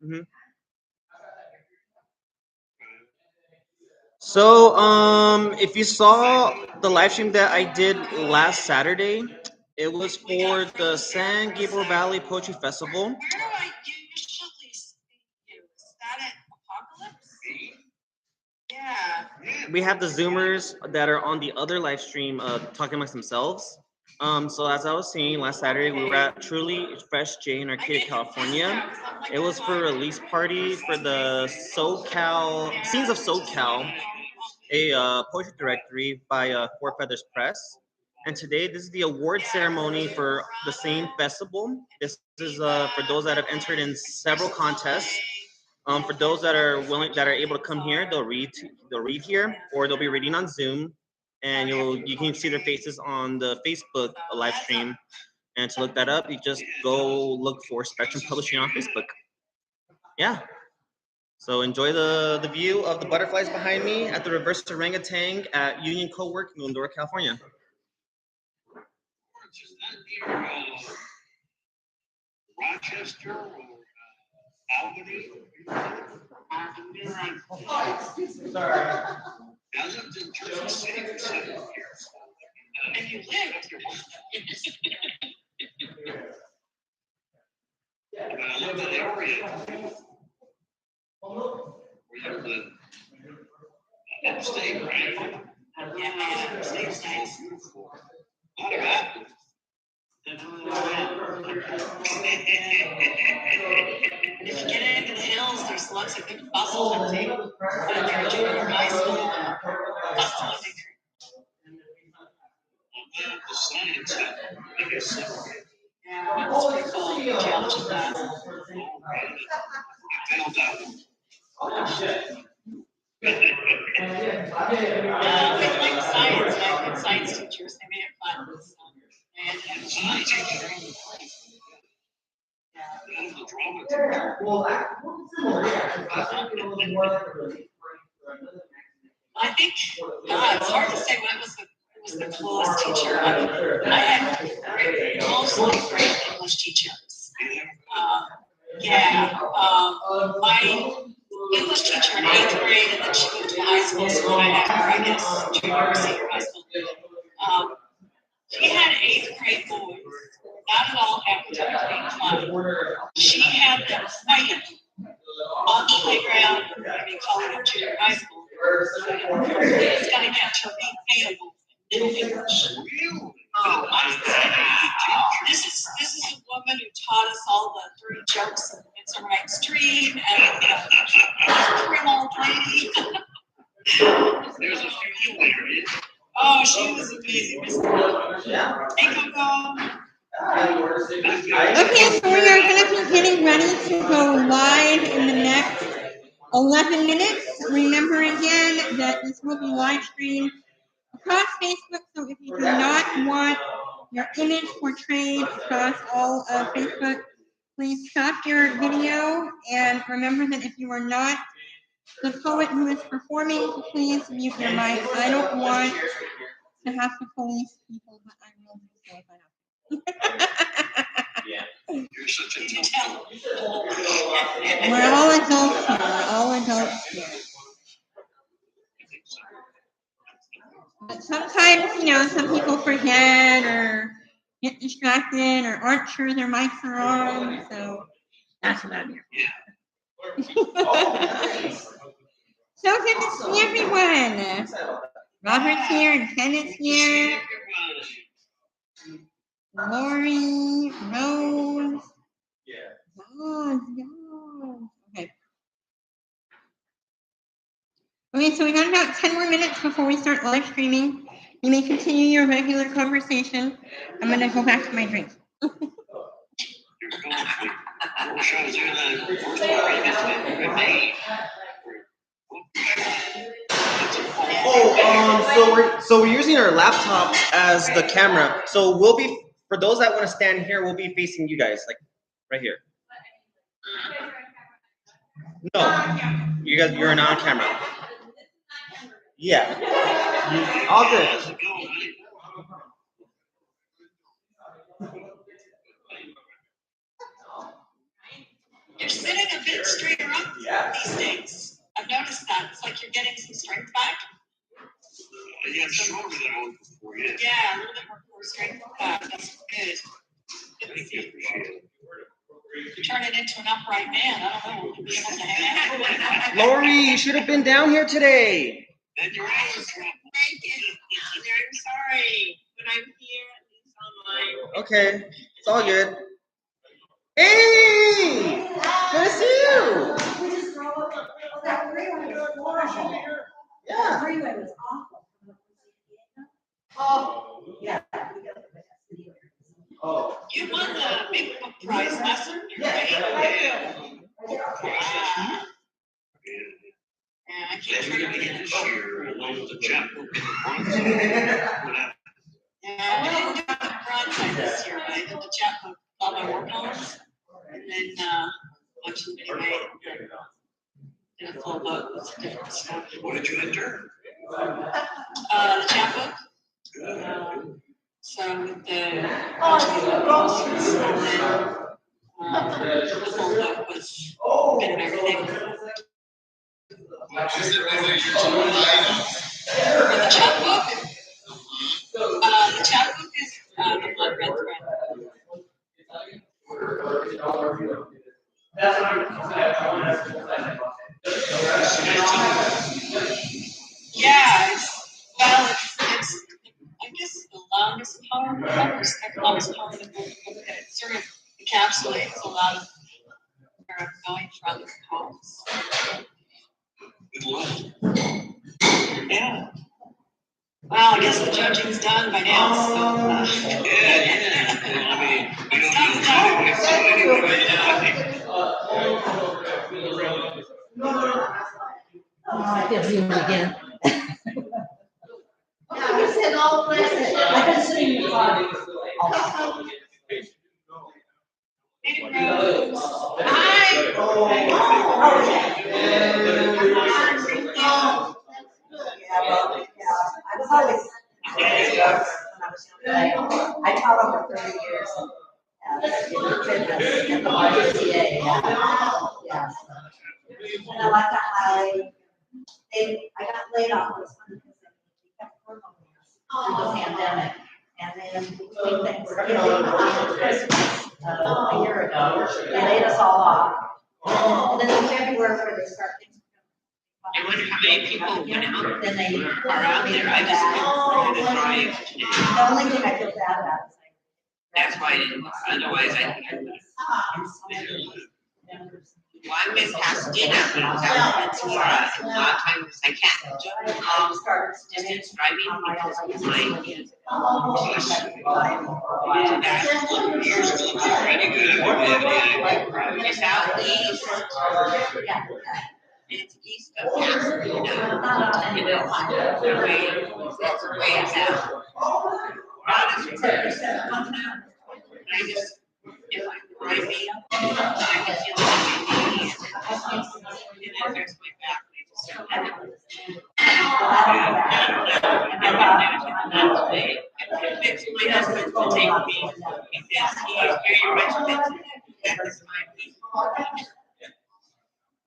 Mm-hmm. So, if you saw the live stream that I did last Saturday, it was for the San Gabriel Valley Poetry Festival. Where do I usually see you? Is that at Apocalypse? Yeah. We have the Zoomers that are on the other live stream talking amongst themselves. So as I was saying, last Saturday we were at Truly Fresh J in Arcata, California. It was for a release party for the SoCal Scenes of SoCal, a poetry directory by Four Feathers Press. And today, this is the award ceremony for the same festival. This is for those that have entered in several contests. For those that are willing, that are able to come here, they'll read here, or they'll be reading on Zoom, and you can see their faces on the Facebook live stream. And to look that up, you just go look for Spectrum Publishing on Facebook. Yeah. So enjoy the view of the butterflies behind me at the reverse orangutan at Union Co-work in Glendora, California. Rochester or Albany? Sorry. I lived in Jersey City for 7 years. And you lived. But I lived in an area where you live in state, right? Yeah, state's nice. Beautiful. A lot of apples. And if you get into the hills, there's lots of good fossil hunting. If you're a junior high school, fossil hunting. The science of maybe separate. Yeah, that's pretty cool. Geology class. I found out. We like science. I had good science teachers. They made it fun. And Science teacher. yeah. And the drama teacher. Well, similar, yeah. I think it's hard to say what was the coolest teacher. I had mostly great English teachers. My English teacher in 8th grade, and then she moved to high school, so I had her, I guess, junior or senior high school. She had 8th grade boys, not at all academically inclined. She had them fighting on the playground, maybe calling it junior high school. It's going to get her being payable in English. This is a woman who taught us all the 3 jokes of the Midsummer Stream and Prim Old Lady. There's a few you later, is. Oh, she was amazing, Miss Coco. Hey, Coco. Okay, so we are going to be getting ready to go live in the next 11 minutes. Remember again that this will be live streamed across Facebook, so if you do not want your image portrayed across all of Facebook, please stop your video, and remember that if you are not the poet who is performing, please mute your mic. I don't want to have to police people, but I will do so if I have to. You're such a tough. We're all adults here. We're all adults here. But sometimes, some people forget or get distracted or aren't sure their mics are on. So that's what I'm here for. So good to see everyone. Robert's here and Ken is here. Lori, Rose. Yes. Okay. Okay, so we got about 10 more minutes before we start live streaming. You may continue your regular conversation. I'm going to go back to my drink. So we're using our laptop as the camera. So we'll be, for those that want to stand here, we'll be facing you guys, like right here. No, you're not on camera. Yeah. All good. You're sitting in bit straighter up these days. I've noticed that. It's like you're getting some strength back. Yeah, stronger than I was before, yeah. Yeah, a little bit more core strength back. That's good. Good to Thank you, see. appreciate it. You turn it into an upright man. I don't know. We'll be able to hang out. Lori, you should have been down here today. And your hours drop. Thank you. I'm sorry, but I'm here at least online. Okay, it's all good. Hey, good to see you. We just drove up. That freeway was horrible. That Yeah. freeway was awful. Oh, yeah. Oh. You won the big book prize last year, right? Yeah. Yeah, I Yeah, can't we're gonna remember get the this year, along with the chapbook and the bronze. Yeah, I didn't get the bronze this year, but I did the chapbook, all my work poems, and then watched the video and did a full book with different stuff. What did you enter? The chapbook. So with the the full book was a bit of everything. For the chapbook, is the blood red thread. Yeah, it's I guess the longest part, the longest part of the book. It sort of encapsulates a lot of where I'm going from the poems. Good luck. Yeah. Well, I guess the judging's done by now, so. Yeah. Well, I mean, we don't know if I can see him again. Yeah, we said all places. I've been sitting in the car. I was always, I taught over 30 years in fitness in the YMCA. Yeah. And I like that I got laid off this one because they kept promoting us through the pandemic. And then between Thanksgiving and Christmas a year ago, they laid us all off. And then in February, where they start things. I wonder how many people went out Then they are out there. I just went for the drive today. The only thing I feel bad about is That's why I didn't, otherwise I would have. Well, I'm in Pasadena, it's a lot of times I can't distance driving because of my kids. It's out east. It's east of Pasadena. It's way out. I just, if I'm driving, I can feel like it affects my back. My husband will take me because he is very regimented. That is my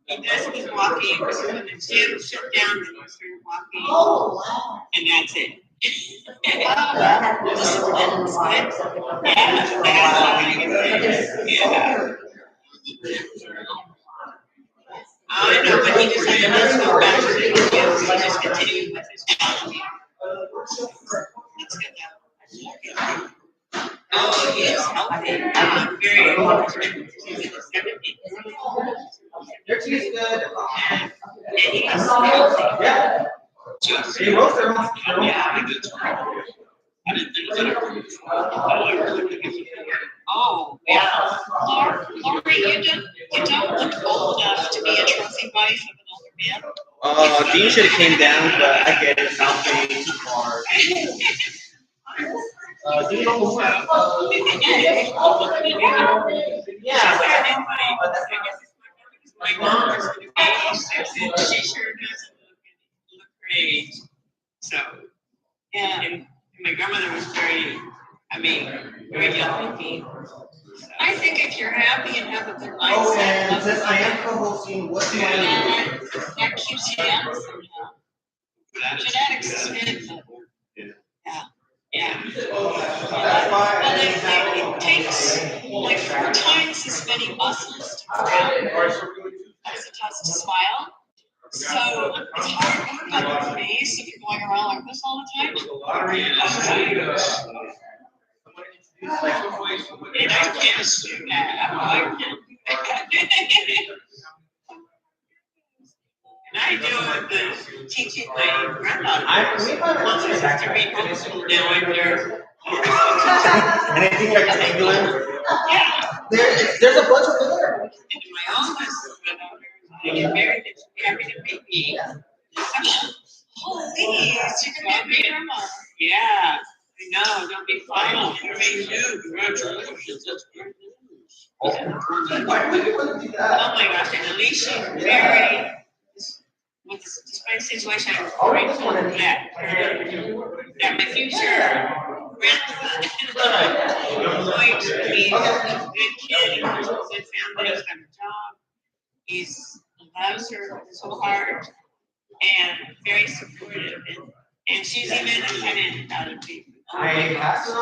he does his walking, when the gym shut down, then he started walking, and that's it. I know, but he decided not to go back to the gym, so he just continued with his walking. That's good though. Oh, he is healthy. Very healthy. He's in his 70s. Your tea's good. And he's healthy. Yeah. Just. He roasted them. Yeah, I did. I didn't think it was Oh, yeah. Lori, you don't look old enough to be a trophy wife of an older man. Dean should have came down, but I get it. South Bay too far. Dean almost went. Yeah. My mom is going to be 86, and she sure doesn't look great. So, yeah. And my grandmother was very young looking. I think if you're happy and have a good mindset, That keeps you young somehow. Genetics is good. Yeah. Well, it takes like 4 times as many muscles to frown as it does to smile. So it's hard work on your face if you're going around like this all the time. And I can't do that. I can't do that. And I do the teaching my granddaughter. Once I have to read books, now I'm there. Anything rectangular? Yeah. There's a bunch over there. In my office, I get married, and she married a baby. Holy, she can get married. Yeah, I know. Don't be final. You made you. Congratulations. That's great news. Oh my gosh, and Alicia married. With despite the situation, I'm grateful that my future grandson is going to be a good kid. He comes from a good family. He's got a job. He loves her so hard and very supportive. And she's even excited out of me. I passed it on.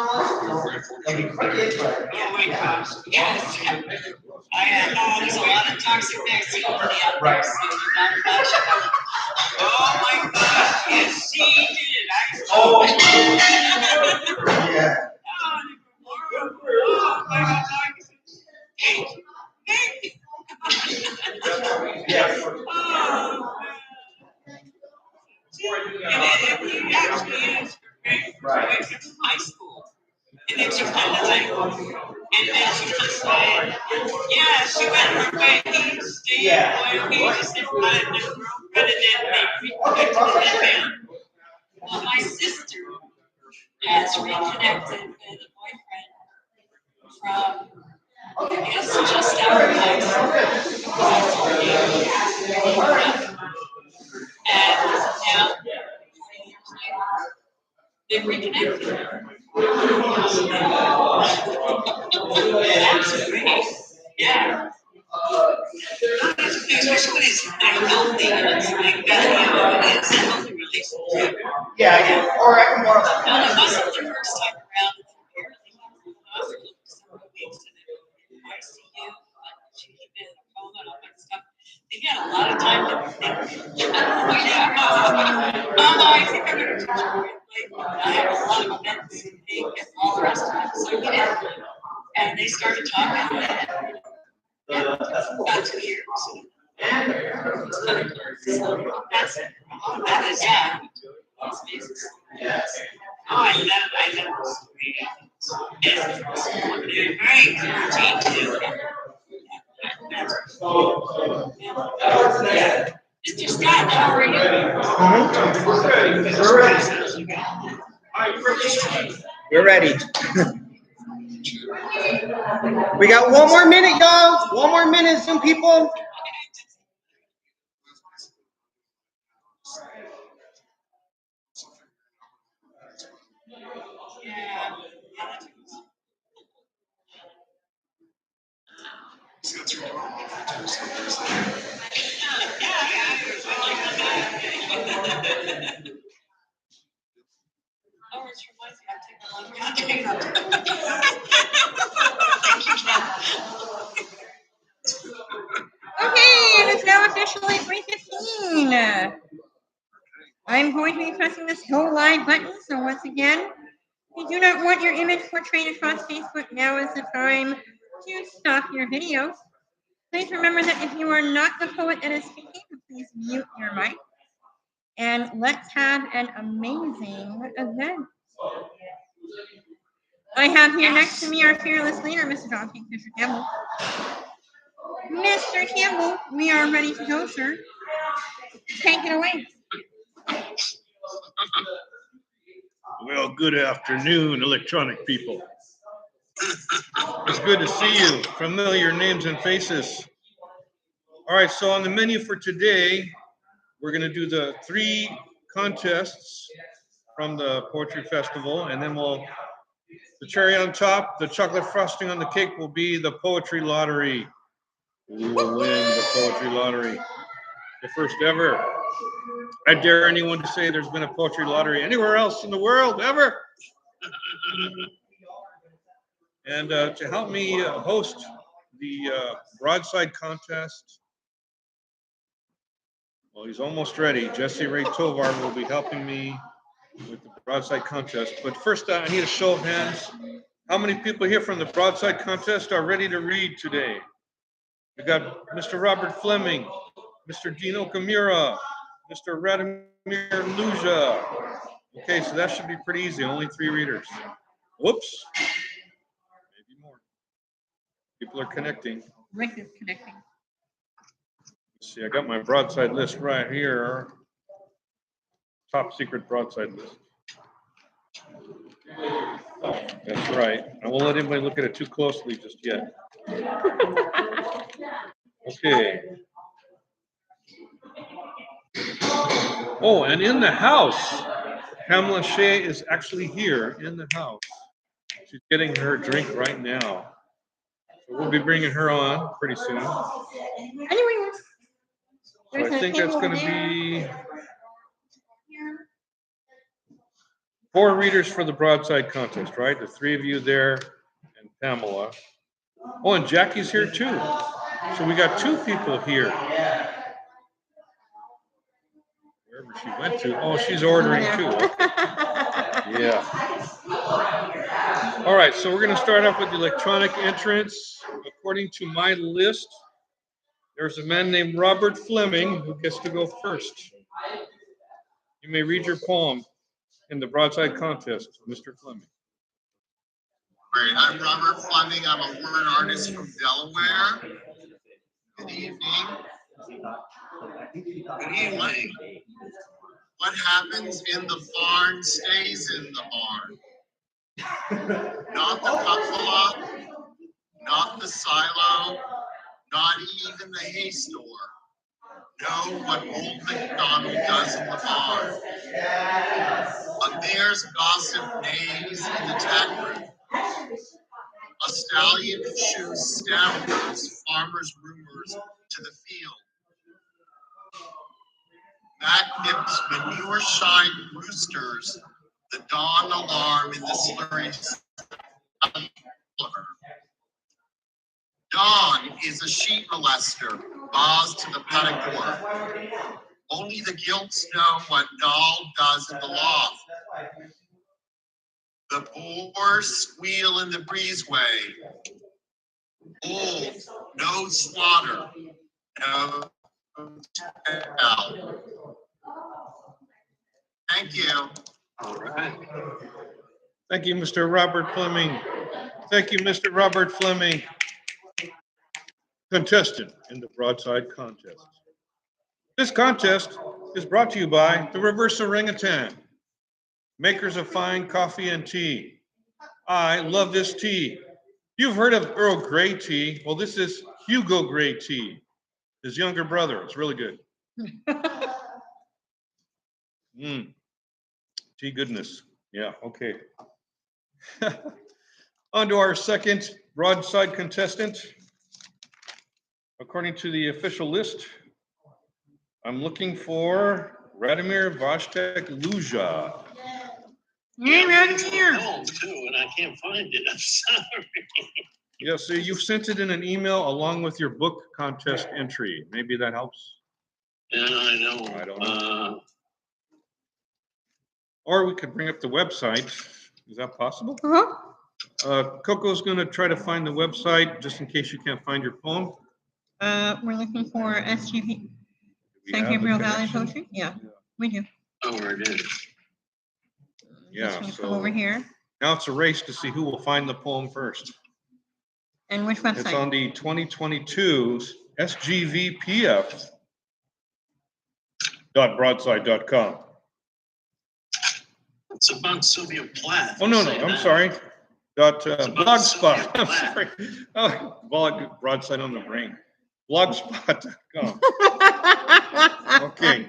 It'll be crooked, but Oh my gosh. Yes. There's a lot of toxic masculinity out there. right. So oh my gosh. Yes, she did. Oh. Yeah. Oh my gosh. Yeah. And he actually is right from high school. And then she kind of like, and then she just like, yeah, she went her way. He stayed loyal. He just didn't want a new girlfriend, and then they reconnected again. Well, my sister has reconnected with a boyfriend from, I guess, just out of high school. And now, 20 years later, they've reconnected. That's great. Yeah. Especially when they're healthy and it's like that, it's a healthy relationship. Yeah. Or I can more of that. Well, it wasn't the first time around. Apparently, he was in the hospital for several weeks and then ICU, and she came in a coma and all that stuff. They had a lot of time to think. I think I'm going to teach her. I have a lot of events and things and all the rest of it. So we did. And they started talking. About 2 years. So that is, yeah. That's amazing. Oh, I love it. They're very encouraging too. Mr. Scott, how are you? We're ready. We got one more minute, y'all. One more minute, some people. Okay, it is now officially 3:15. I'm going to be pressing this go live button, so once again, if you do not want your image portrayed across Facebook, now is the time to stop your videos. Please remember that if you are not the poet that is speaking, please mute your mic. And let's have an amazing event. I have here next to me our fearless leader, Mr. John Kingfisher Campbell. Mr. Campbell, we are ready to go, sir. Take it away. Well, good afternoon, electronic people. It's good to see you. Familiar names and faces. All right, so on the menu for today, we're going to do the 3 contests from the Poetry Festival, and then the cherry on top, the chocolate frosting on the cake will be the Poetry Lottery. who will win the poetry lottery. The first ever. I dare anyone to say there's been a poetry lottery anywhere else in the world ever. And to help me host the broadside contest, well, he's almost ready. Jesse Ray Tovar will be helping me with the broadside contest. But first, I need a show of hands. How many people here from the broadside contest are ready to read today? We got Mr. Robert Fleming, Mr. Dino Kamura, Mr. Radimir Luja. Okay, so that should be pretty easy. Only 3 readers. Whoops. Maybe more. People are connecting. Rick is connecting. Let's see, I got my broadside list right here. Top secret broadside list. That's right. I won't let anybody look at it too closely just yet. Okay. Oh, and in the house, Pamela Shea is actually here in the house. She's getting her drink right now. So we'll be bringing her on pretty soon. So Anyway, there's I a think that's table going to there. be 4 readers for the broadside contest, right? The 3 of you there and Pamela. Oh, and Jackie's here too. So we got 2 people here. Wherever she went to. Oh, she's ordering too. Yeah. All right, so we're going to start off with the electronic entrance. According to my list, there's a man named Robert Fleming who gets to go first. You may read your poem in the broadside contest, Mr. Fleming. Great. I'm Robert Fleming. I'm a word artist from Delaware. Good evening. Good evening. What happens in the barn stays in the barn. Not the cupola, not the silo, not even the hay store. Know what old MacDonald does in the barn. A mare's gossip neighs in the tack room. A stallion shoes scoundrels, farmers' rumors to the field. Mac nips manure-shined roosters, the dawn alarm in the slurry. Dawn is a sheep molester, boss to the paddock. Only the gilts know what Doll does in the loft. The boars squeal in the breezeway. Old, no slaughter, no tell. Thank you. All right. Thank you, Mr. Robert Fleming. Thank you, Mr. Robert Fleming. Contestant in the broadside contest. This contest is brought to you by the Reverse Orangutan, makers of fine coffee and tea. I love this tea. You've heard of Earl Grey tea. Well, this is Hugo Grey tea, his younger brother. It's really good. Tea goodness. Yeah, okay. On to our second broadside contestant. According to the official list, I'm looking for Radimir Vashtek Luja. Hey, Radimir. Oh, too, and I can't find it. I'm sorry. Yeah, so you sent it in an email along with your book contest entry. Maybe that helps. Yeah, I know. I don't know. Or we could bring up the website. Is that possible? Coco's going to try to find the website just in case you can't find your poem. We're looking for SGP. We San have the Gabriel Valley connection. Poetry? Yeah, we do. Oh, where it is. Yeah, Just so come over here. now it's a race to see who will find the poem first. And which website? It's on the 2022 sgvpf.broadside.com. It's about Sylvia Plath. Oh, no, Say I'm that. sorry. Blogspot. Sylvia I'm Plath. sorry. Oh, broadside on the brain. Blogspot.com. Okay.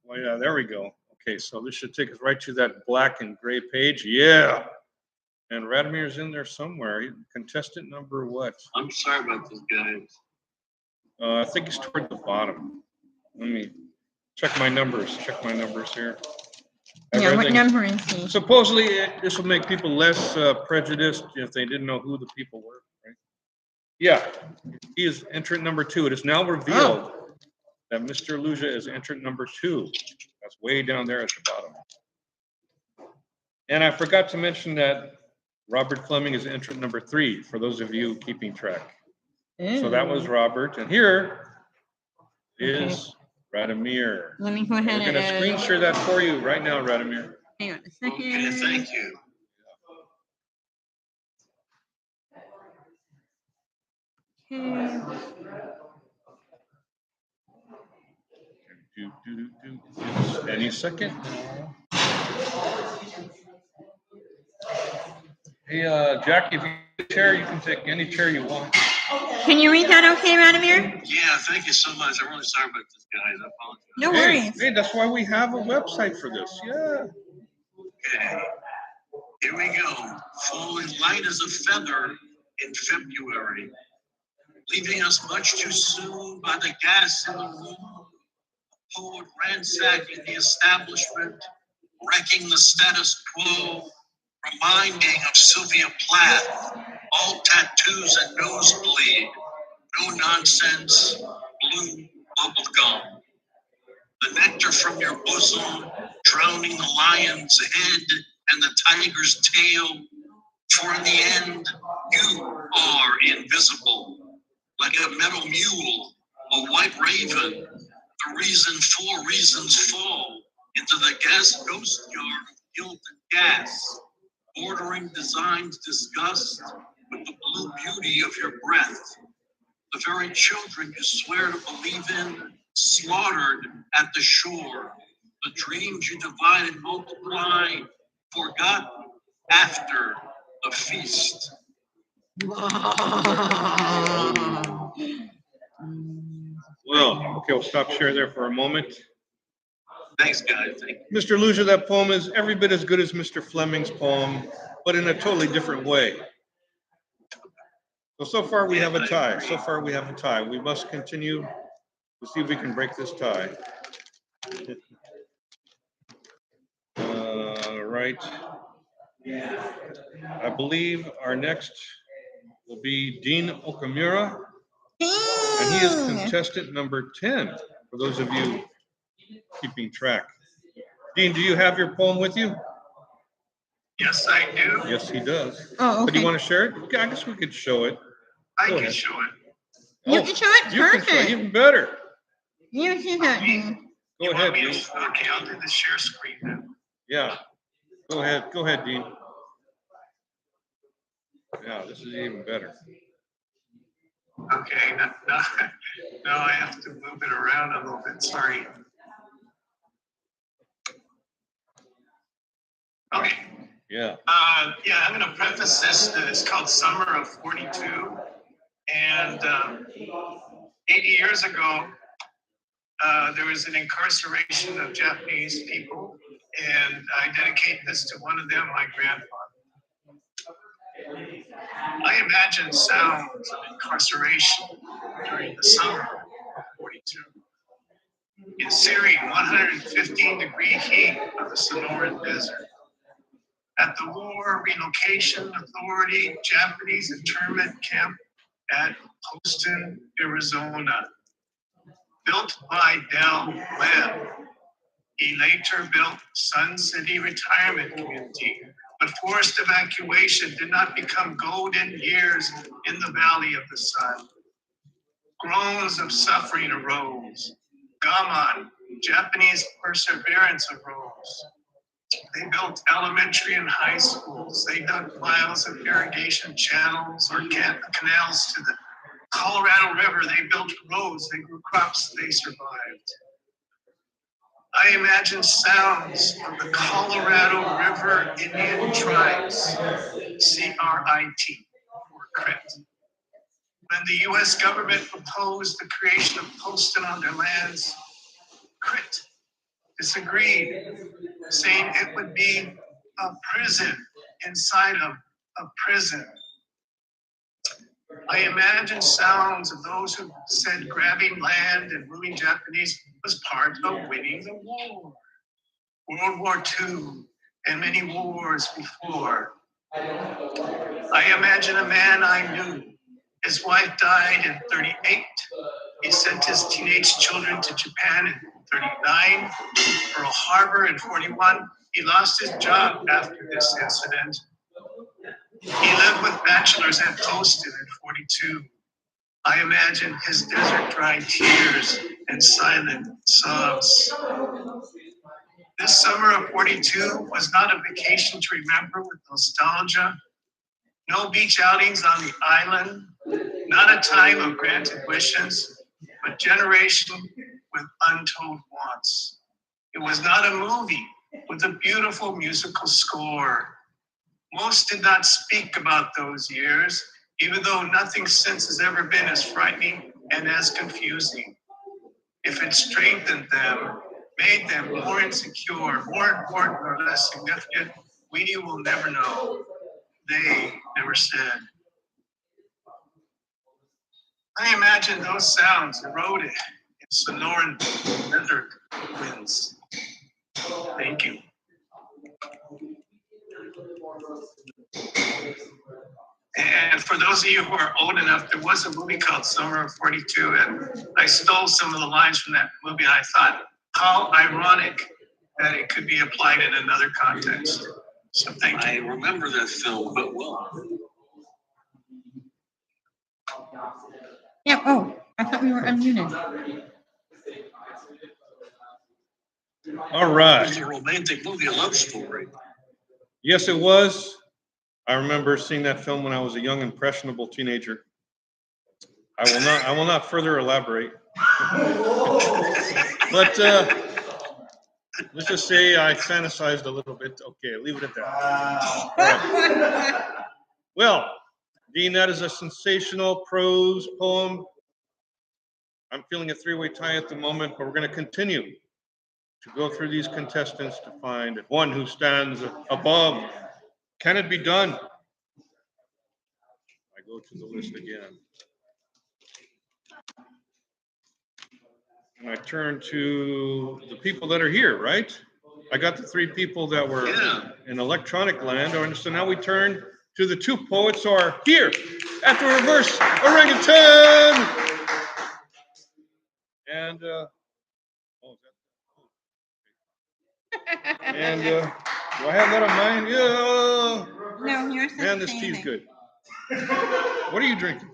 Well, yeah, there we go. Okay, so this should take us right to that black and gray page. Yeah. And Radimir's in there somewhere. Contestant number what? I'm sorry about this, guys. I think it's toward the bottom. Let me check my numbers. Here. Yeah, what Everything- number is he? Supposedly, this will make people less prejudiced if they didn't know who the people were, right? Yeah, he is entrant number 2. It is now revealed that Mr. Luja is entrant number 2. That's way down there at the bottom. And I forgot to mention that Robert Fleming is entrant number 3, for those of you keeping track. So that was Robert, and here is Radomir. Let me go We're ahead going to screen share that for you right now, Radomir. Hang on a Okay, second. thank you. Okay. Just any second. Hey, Jackie, if you need a chair, you can take any chair you want. Can you read that okay, Radomir? Yeah, thank you so much. I'm really sorry about this, guys. I apologize. No worries. Hey, that's why we have a website for this. Yeah. Okay, here we go. Falling light as a feather in February, leaving us much too soon by the gas in the room. Poet ransacking the establishment, wrecking the status quo, reminding of Sylvia Plath, all tattoos and nosebleed, no nonsense, blue bubble gum. The nectar from your bosom, drowning the lion's head and the tiger's tail. For in the end, you are invisible, like a metal mule, a white raven. The reason 4 reasons fall into the gas ghost yard of guilt and gas, bordering design's disgust with the blue beauty of your breath. The very children you swear to believe in, slaughtered at the shore. The dreams you divide and multiply, forgotten after the feast. Well, okay, we'll stop share there for a moment. Thanks, guys. Thank you. Mr. Luja, that poem is every bit as good as Mr. Fleming's poem, but in a totally different way. So far we have a tie. We must continue to see if we can break this tie. Right. I believe our next will be Dean Okamura, and he is contestant number 10, for those of you keeping track. Dean, do you have your poem with you? Yes, I do. Yes, he does. Oh, okay. But do you want to share it? Okay, I guess we could show it. I Go can ahead. show it. You can show it? You can show it, Perfect. even better. You do that, Dean. Go You ahead, want me Dean. to- Okay, I'll do the share screen now. Yeah. Go ahead, Dean. Yeah, this is even better. Okay, now I have to move it around a little bit, sorry. Okay, Yeah. yeah, I'm gonna preface this, it's called Summer of 42. And 80 years ago, there was an incarceration of Japanese people, and I dedicate this to one of them, my grandfather. I imagine sounds of incarceration during the summer of 42. In searing 115-degree heat of the Sonoran Desert. At the War Relocation Authority Japanese internment camp at Poston, Arizona. Built by Del Webb. He later built Sun City Retirement Community, but forced evacuation did not become golden years in the Valley of the Sun. Groans of suffering arose. Gaman, Japanese perseverance arose. They built elementary and high schools. They dug miles of irrigation channels or canals to the Colorado River. They built roads. They grew crops. They survived. I imagine sounds of the Colorado River Indian tribes, C-R-I-T, or Crit. When the U.S. government proposed the creation of Poston on their lands, Crit disagreed, saying it would be a prison inside of a prison. I imagine sounds of those who said grabbing land and moving Japanese was part of winning the war. World War II and many wars before. I imagine a man I knew. His wife died in 38. He sent his teenage children to Japan in 39, Pearl Harbor in 41. He lost his job after this incident. He lived with bachelors at Poston in 42. I imagine his desert-dry tears and silent sobs. This summer of 42 was not a vacation to remember with nostalgia. No beach outings on the island, not a time of granted wishes, but generation with untold wants. It was not a movie with a beautiful musical score. Most did not speak about those years, even though nothing since has ever been as frightening and as confusing. If it strengthened them, made them more insecure, more important or less significant, we will never know. They never said. I imagine those sounds eroded in Sonoran desert winds. Thank you. And for those of you who are old enough, there was a movie called Summer of 42, and I stole some of the lines from that movie. I thought, how ironic that it could be applied in another context. So thank you. I remember that film, but well. Yeah, oh, I thought we were unmuted. All right. It's a romantic movie, a love story. Yes, it was. I remember seeing that film when I was a young, impressionable teenager. I will not further elaborate. But let's just say I fantasized a little bit. Okay, leave it at that. Right. Well, Dean, that is a sensational prose poem. I'm feeling a three-way tie at the moment, but we're going to continue to go through these contestants to find one who stands above. Can it be done? I go to the list again. And I turn to the people that are here, right? I got the three people that were in electronic land, and so now we turn to the two poets who are here at the reverse orangutan. And do I have that on mine? Yeah. No, yours is Man, this tea's good. What are you drinking?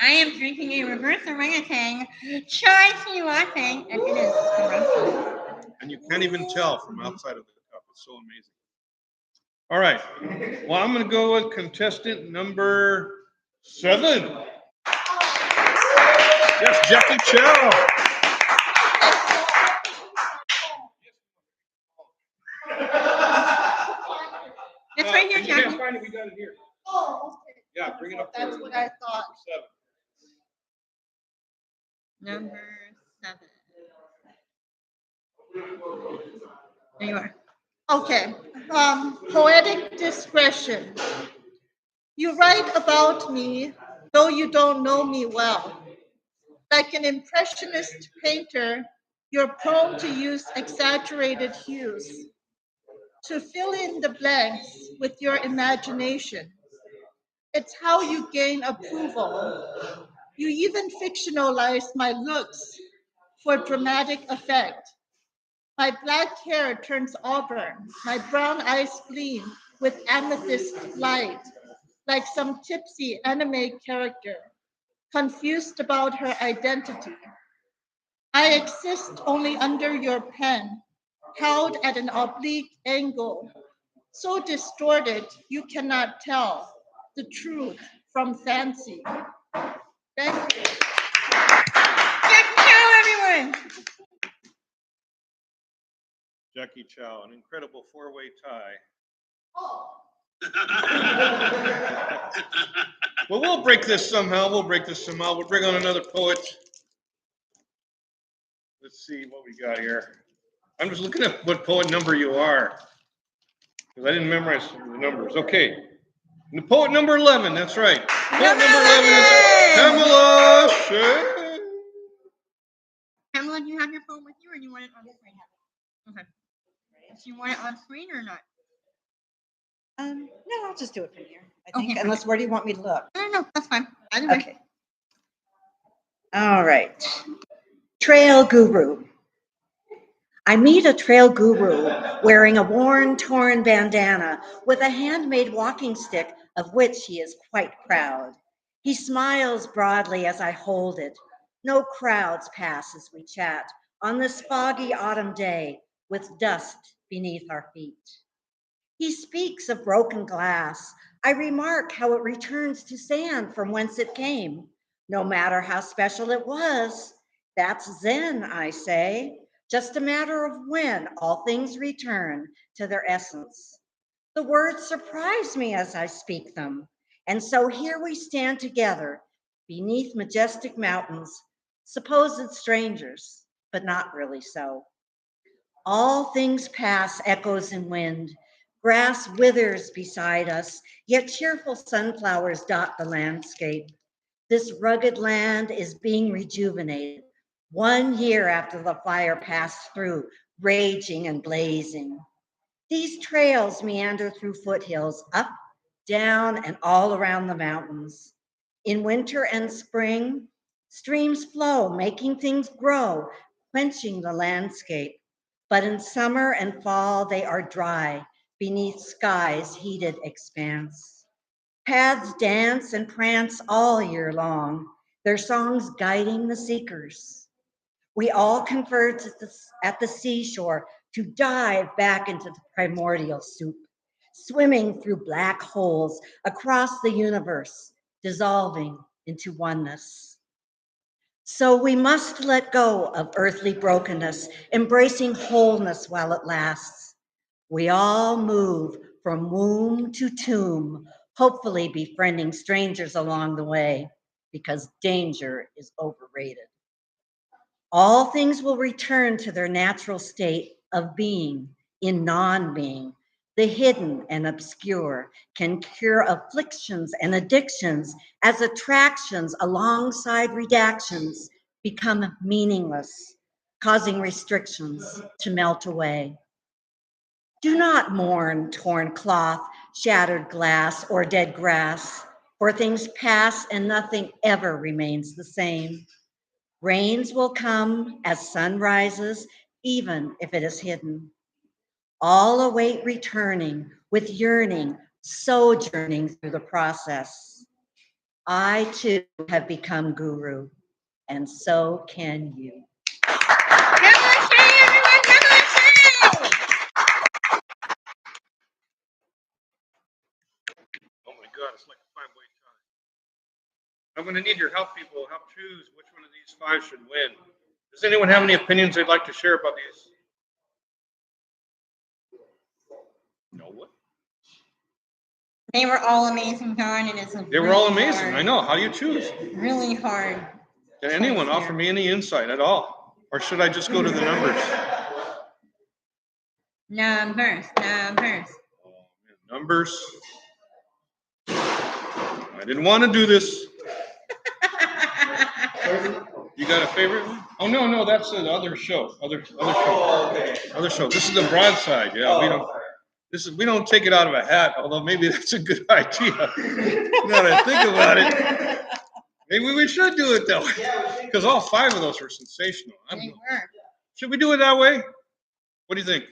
I am drinking a reverse orangutan chai tea latte, and it is espresso. And you can't even tell from outside of the cup. It's so amazing. All right. Well, I'm going to go with contestant number 7. Yes, Jackie Chow. It's right here, You can't Jackie. find it. We got it here. Oh, okay. Yeah, bring it up. That's what I thought. 7. Number 7. There you are. Okay. Poetic discretion. You write about me, though you don't know me well. Like an impressionist painter, you're prone to use exaggerated hues, to fill in the blanks with your imagination. It's how you gain approval. You even fictionalize my looks for dramatic effect. My black hair turns auburn, my brown eyes gleam with amethyst light, like some tipsy anime character, confused about her identity. I exist only under your pen, held at an oblique angle, so distorted you cannot tell the truth from fancy. Thank you. Jackie Chow, everyone. Jackie Chow, an incredible 4-way tie. Oh. Well, we'll break this somehow. We'll bring on another poet. Let's see what we got here. I'm just looking at what poet number you are, because I didn't memorize the numbers. Okay. Poet number 11, that's right. Poet Number number 11 is 11. Pamela Shea. Pamela, do you have your phone with you or do you want it on screen? Okay. Do you want it on screen or not? No, I'll just do it from here, I think, Okay. unless where do you want me to look? No, that's fine. Either way. Okay. All right. Trail guru. I meet a trail guru wearing a worn, torn bandana with a handmade walking stick of which he is quite proud. He smiles broadly as I hold it. No crowds pass as we chat on this foggy autumn day with dust beneath our feet. He speaks of broken glass. I remark how it returns to sand from whence it came. No matter how special it was, that's Zen, I say. Just a matter of when all things return to their essence. The words surprise me as I speak them. And so here we stand together beneath majestic mountains, supposed strangers, but not really so. All things pass, echoes and wind. Grass withers beside us, yet cheerful sunflowers dot the landscape. This rugged land is being rejuvenated 1 year after the fire passed through, raging and blazing. These trails meander through foothills, up, down, and all around the mountains. In winter and spring, streams flow, making things grow, quenching the landscape. But in summer and fall, they are dry beneath sky's heated expanse. Paths dance and prance all year long, their songs guiding the seekers. We all converge at the seashore to dive back into the primordial soup, swimming through black holes across the universe, dissolving into oneness. So we must let go of earthly brokenness, embracing wholeness while it lasts. We all move from womb to tomb, hopefully befriending strangers along the way, because danger is overrated. All things will return to their natural state of being in non-being. The hidden and obscure can cure afflictions and addictions as attractions alongside redactions become meaningless, causing restrictions to melt away. Do not mourn torn cloth, shattered glass, or dead grass, for things pass and nothing ever remains the same. Rains will come as sun rises, even if it is hidden. All await returning with yearning, sojourning through the process. I too have become guru, and so can you. Oh my God, it's like a 5-way tie. I'm going to need your help, people. Help choose which one of these 5 should win. Does anyone have any opinions they'd like to share about these? No one? They were all amazing, John, and it's They were all amazing. I know. How do you choose? Really hard. Can anyone offer me any insight at all? Or should I just go to the numbers? Numbers. Numbers. I didn't want to do this. You got a favorite one? Oh no, that's the other show. Other show. Okay. Other show. This is the broadside. Yeah, we don't take it out of a hat, although maybe that's a good idea. Now that I think about it. Maybe we should do it that way. Because all 5 of those were sensational. I don't know. Should we do it that way? What do you think?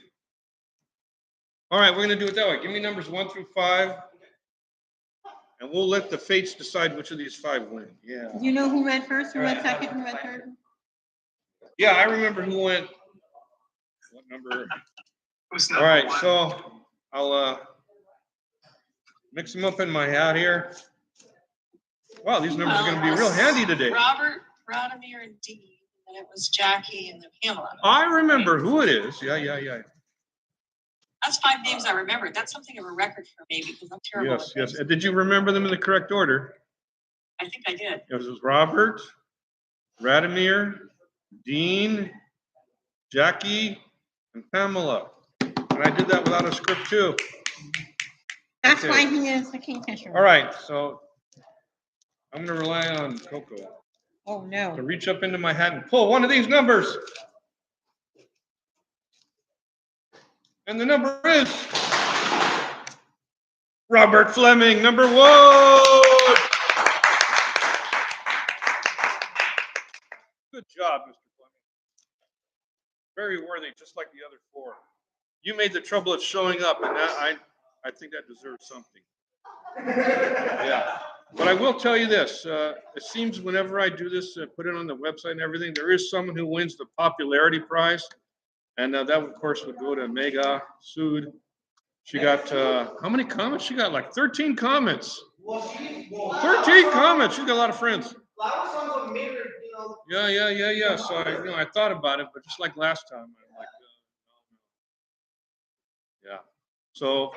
All right, we're going to do it that way. Give me numbers 1 through 5. And we'll let the fates decide which of these 5 win. Yeah. Do you know who read first, who read second, who read third? Yeah, I remember who went. What number? All right, so I'll mix them up in my hat here. Wow, these numbers are going to be real handy today. Robert, Radomir, and Dean, and it was Jackie and then Pamela. I remember who it is. Yeah. That's 5 names I remembered. That's something of a record for me because I'm terrible. Yes. And did you remember them in the correct order? I think I did. It was Robert, Radomir, Dean, Jackie, and Pamela. And I did that without a script too. That's Okay. why he is the kingfisher. All right, so I'm gonna rely on Coco Oh, no. to reach up into my hat and pull one of these numbers. And the number is Robert Fleming, number 1. Good job, Mr. Fleming. Very worthy, just like the other 4. You made the trouble of showing up, and that, I think that deserves something. Yeah. But I will tell you this, it seems whenever I do this, put it on the website and everything, there is someone who wins the popularity prize. And that, of course, would go to Mega Sood. She got, how many comments? She got like 13 comments. 13 comments. She's got a lot of friends. Yeah. So I thought about it, but just like last time, I'm like, yeah. So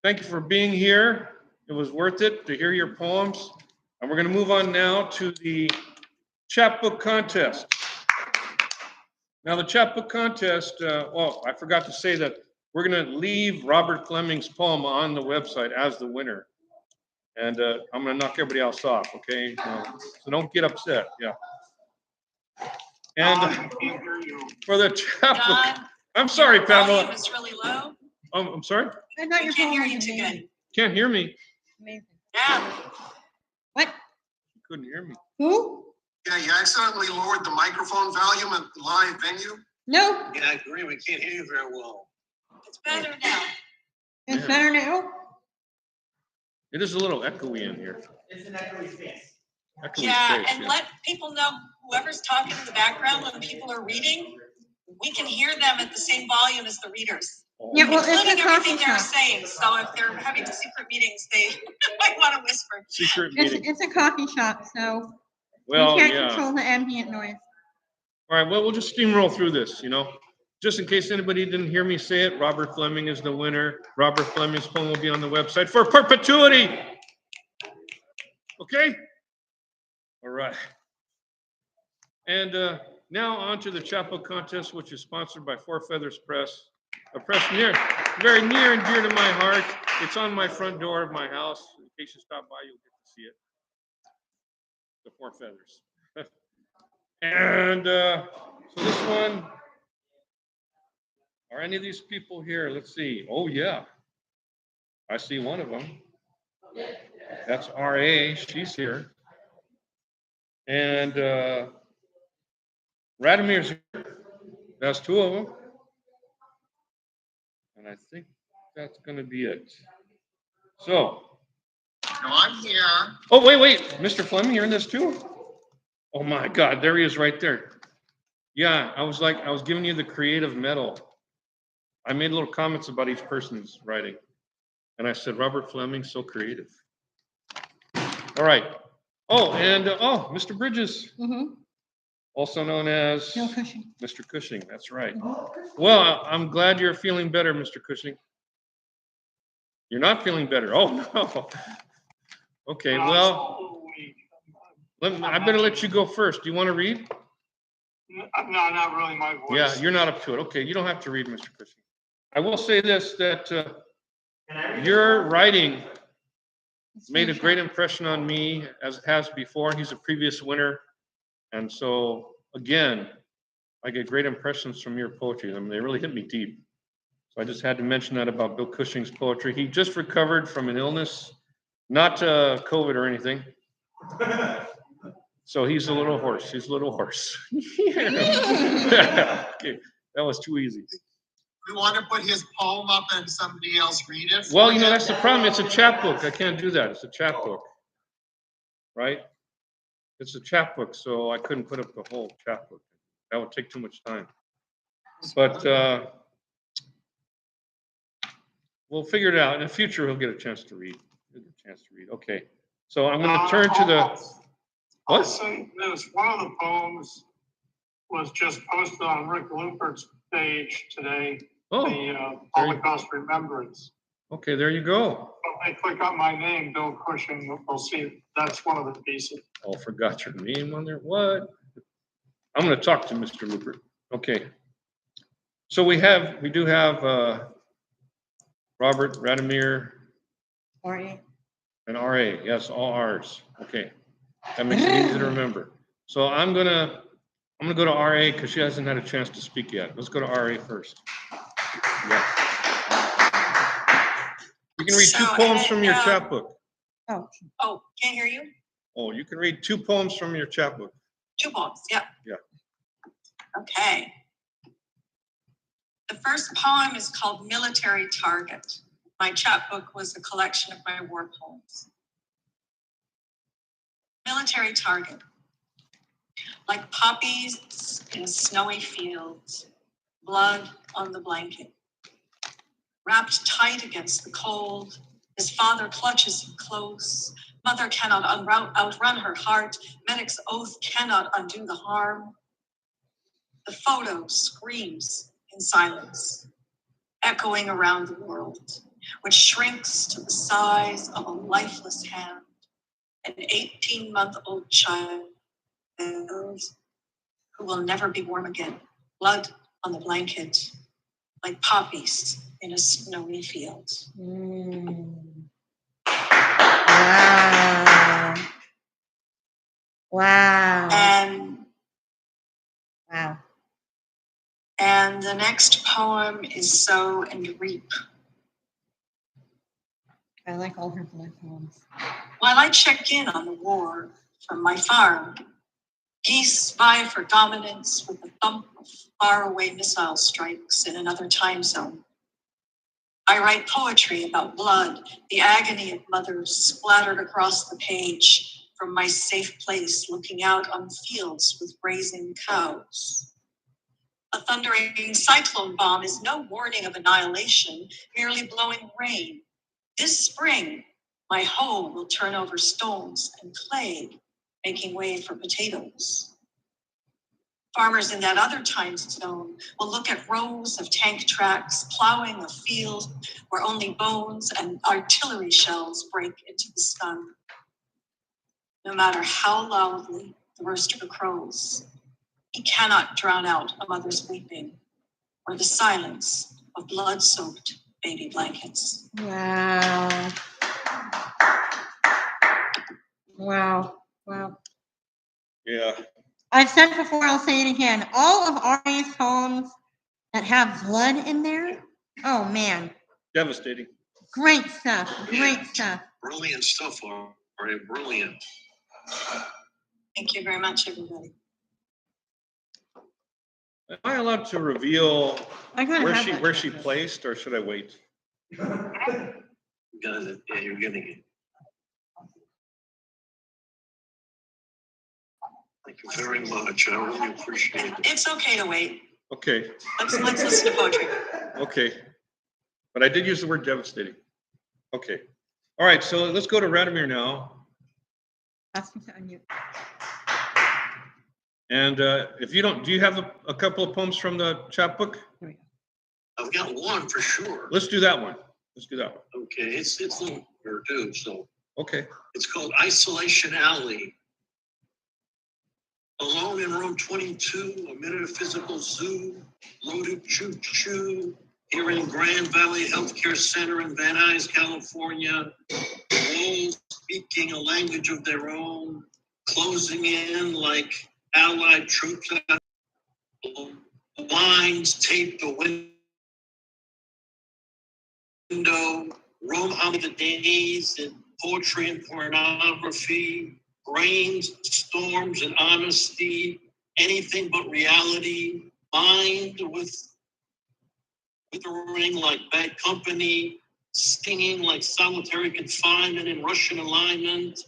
thank you for being here. It was worth it to hear your poems. And we're going to move on now to the chapbook contest. Now, the chapbook contest, I forgot to say that we're going to leave Robert Fleming's poem on the website as the winner. And I'm going to knock everybody else off, okay? So don't get upset, yeah. And for the chapbook, Don, I'm sorry, your Pamela. volume is really low. I'm sorry? I thought I your can't phone hear was you too amazing. good. Can't hear me. Amazing. Yeah. What? Couldn't hear me. Who? Yeah, you accidentally lowered the microphone volume at the live venue. No, Yeah, I agree. We can't hear you very well. It's better now. it's Yeah. better now. It is a little echoey in here. It's an echoey space. Echoey Yeah, space, and let people know, whoever's talking in the background, when people are reading, we can hear them at the same volume as the readers, Yeah, well, it's including a coffee everything they're shop. saying. So if they're having secret meetings, they might want to whisper. Secret meeting. It's a coffee shop, so Well, we can't yeah. control the ambient noise. All right, well, we'll just steamroll through this, Just in case anybody didn't hear me say it, Robert Fleming is the winner. Robert Fleming's poem will be on the website for perpetuity. Okay? All right. And now on to the chapbook contest, which is sponsored by Four Feathers Press. A press very near and dear to my heart. It's on my front door of my house. In case you stop by, you'll get to see it. The Four Feathers. And so this one, are any of these people here? Let's see. Oh, yeah. I see one of them. That's R.A. She's here. And Radimir's here. That's 2 of them. And I think that's going to be it. So. No, I'm here. Oh, wait. Mr. Fleming, you're in this too? Oh, my God. There he is right there. Yeah, I was giving you the creative medal. I made little comments about each person's writing. And I said, Robert Fleming, so creative. All right. Oh, and Mr. Bridges, also known as No Cushing. Mr. Cushing. That's right. Well, I'm glad you're feeling better, Mr. Cushing. You're not feeling better. Oh, no. Okay, well, I better let you go first. Do you want to read? No, not really my voice. Yeah, you're not up to it. Okay, you don't have to read, Mr. Cushing. I will say this, that your writing made a great impression on me, as it has before. He's a previous winner. And so, again, I get great impressions from your poetry. I mean, they really hit me deep. So I just had to mention that about Bill Cushing's poetry. He just recovered from an illness, not COVID or anything. So he's a little hoarse. Okay, that was too easy. We want to put his poem up and somebody else read it. Well, that's the problem. It's a chapbook. I can't do that. It's a chapbook, right? It's a chapbook, so I couldn't put up the whole chapbook. That would take too much time. But we'll figure it out. In the future, he'll get a chance to read. Okay. So I'm going to turn to the... I'll say this. One of the poems was just posted on Rick Lupert's page today. Oh, the Holocaust Remembrance. Okay, there you go. If they click on my name, Bill Cushing, they'll see that's one of the pieces. Oh, forgot your name on there. What? I'm going to talk to Mr. Lupert. Okay. So we do have Robert Radimir RA. And RA, yes, all R's. Okay, that makes it easy to remember. So I'm gonna go to RA because she hasn't had a chance to speak yet. Let's go to RA first. Yes. You can read 2 poems from your chapbook. Oh, can't hear you? Oh, you can read 2 poems from your chapbook. 2 poems, yep. Yeah. Okay. The first poem is called Military Target. My chapbook was a collection of my war poems. Military Target. Like poppies in snowy fields, blood on the blanket. Wrapped tight against the cold, his father clutches him close. Mother cannot outrun her heart. Medic's oath cannot undo the harm. The photo screams in silence, echoing around the world, which shrinks to the size of a lifeless hand. An 18-month-old child who will never be warm again. Blood on the blanket, like poppies in a snowy field. Wow. Wow. And the next poem is Sow and Reap. I like all her blood poems. While I check in on the war from my farm, geese vie for dominance with the thump of faraway missile strikes in another time zone. I write poetry about blood, the agony of mothers splattered across the page from my safe place looking out on fields with grazing cows. A thundering cyclone bomb is no warning of annihilation, merely blowing rain. This spring, my hoe will turn over stones and clay, making way for potatoes. Farmers in that other time zone will look at rows of tank tracks plowing a field where only bones and artillery shells break into the sky. No matter how loudly the rooster crows, he cannot drown out a mother's weeping or the silence of blood-soaked baby blankets. Wow. Wow. Wow. Yeah. I've said before, I'll say it again. All of Ari's poems that have blood in there, oh man. Devastating. Great stuff. Great stuff. Brilliant stuff, Ari. Brilliant. Thank you very much, everybody. Am I allowed to reveal where she chapter. placed, or should I wait? Yeah, you're getting it. Thank you very much. I really appreciate it. It's okay to wait. Okay. Let's listen to poetry. Okay. But I did use the word devastating. Okay. All right. So let's go to Radomir now. Ask me to unmute. And if you don't, do you have a couple of poems from the chapbook? I've got one for sure. Let's do that one. Okay, it's longer too, so. Okay. It's called Isolation Alley. Alone in room 22, a metaphysical zoo, loaded choo-choo, here in Grand Valley Healthcare Center in Van Nuys, California. Walls speaking a language of their own, closing in like Allied troops. Lines tape the window, roam out of the days in poetry and pornography, rains, storms, and honesty, anything but reality, mind with a ring like bad company, stinging like solitary confinement in Russian alignment,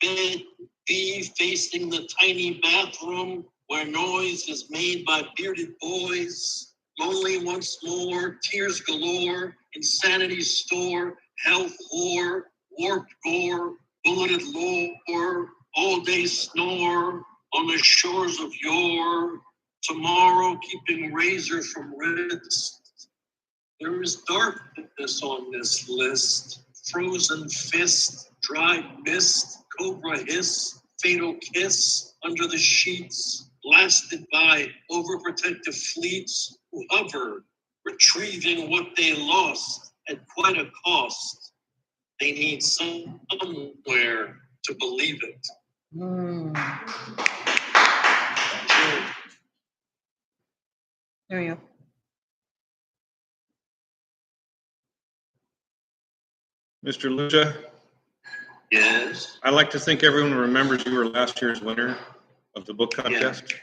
bed B facing the tiny bathroom where noise is made by bearded boys, lonely once more, tears galore, insanity store, health whore, warped gore, bulleted lore, all day snore on the shores of yore, tomorrow keeping razor from wrist. There is darkness on this list, frozen fist, dried mist, cobra hiss, fatal kiss under the sheets, blasted by overprotective fleets who hover, retrieving what they lost at quite a cost. They need somewhere to believe it. There you go. Mr. Lucia, Yes. I like to think everyone remembers you were last year's winner of the book contest.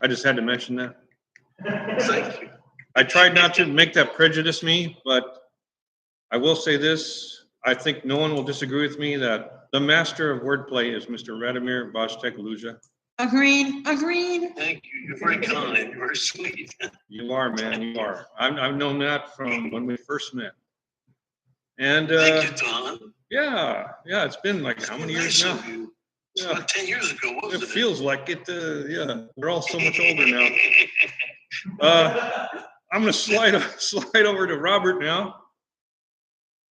I just had to mention that. Thank you. I tried not to make that prejudice me, but I will say this. I think no one will disagree with me that the master of wordplay is Mr. Radomir Bostek Lucia. Agreed. Thank you. You're very kind. You're very sweet. You are, man. You are. I've known that from when we first met. And Thank you, Don. yeah, it's been like how many years now? It's Yeah. about 10 years ago, wasn't it? It feels like it. Yeah, we're all so much older now. I'm going to slide over to Robert now.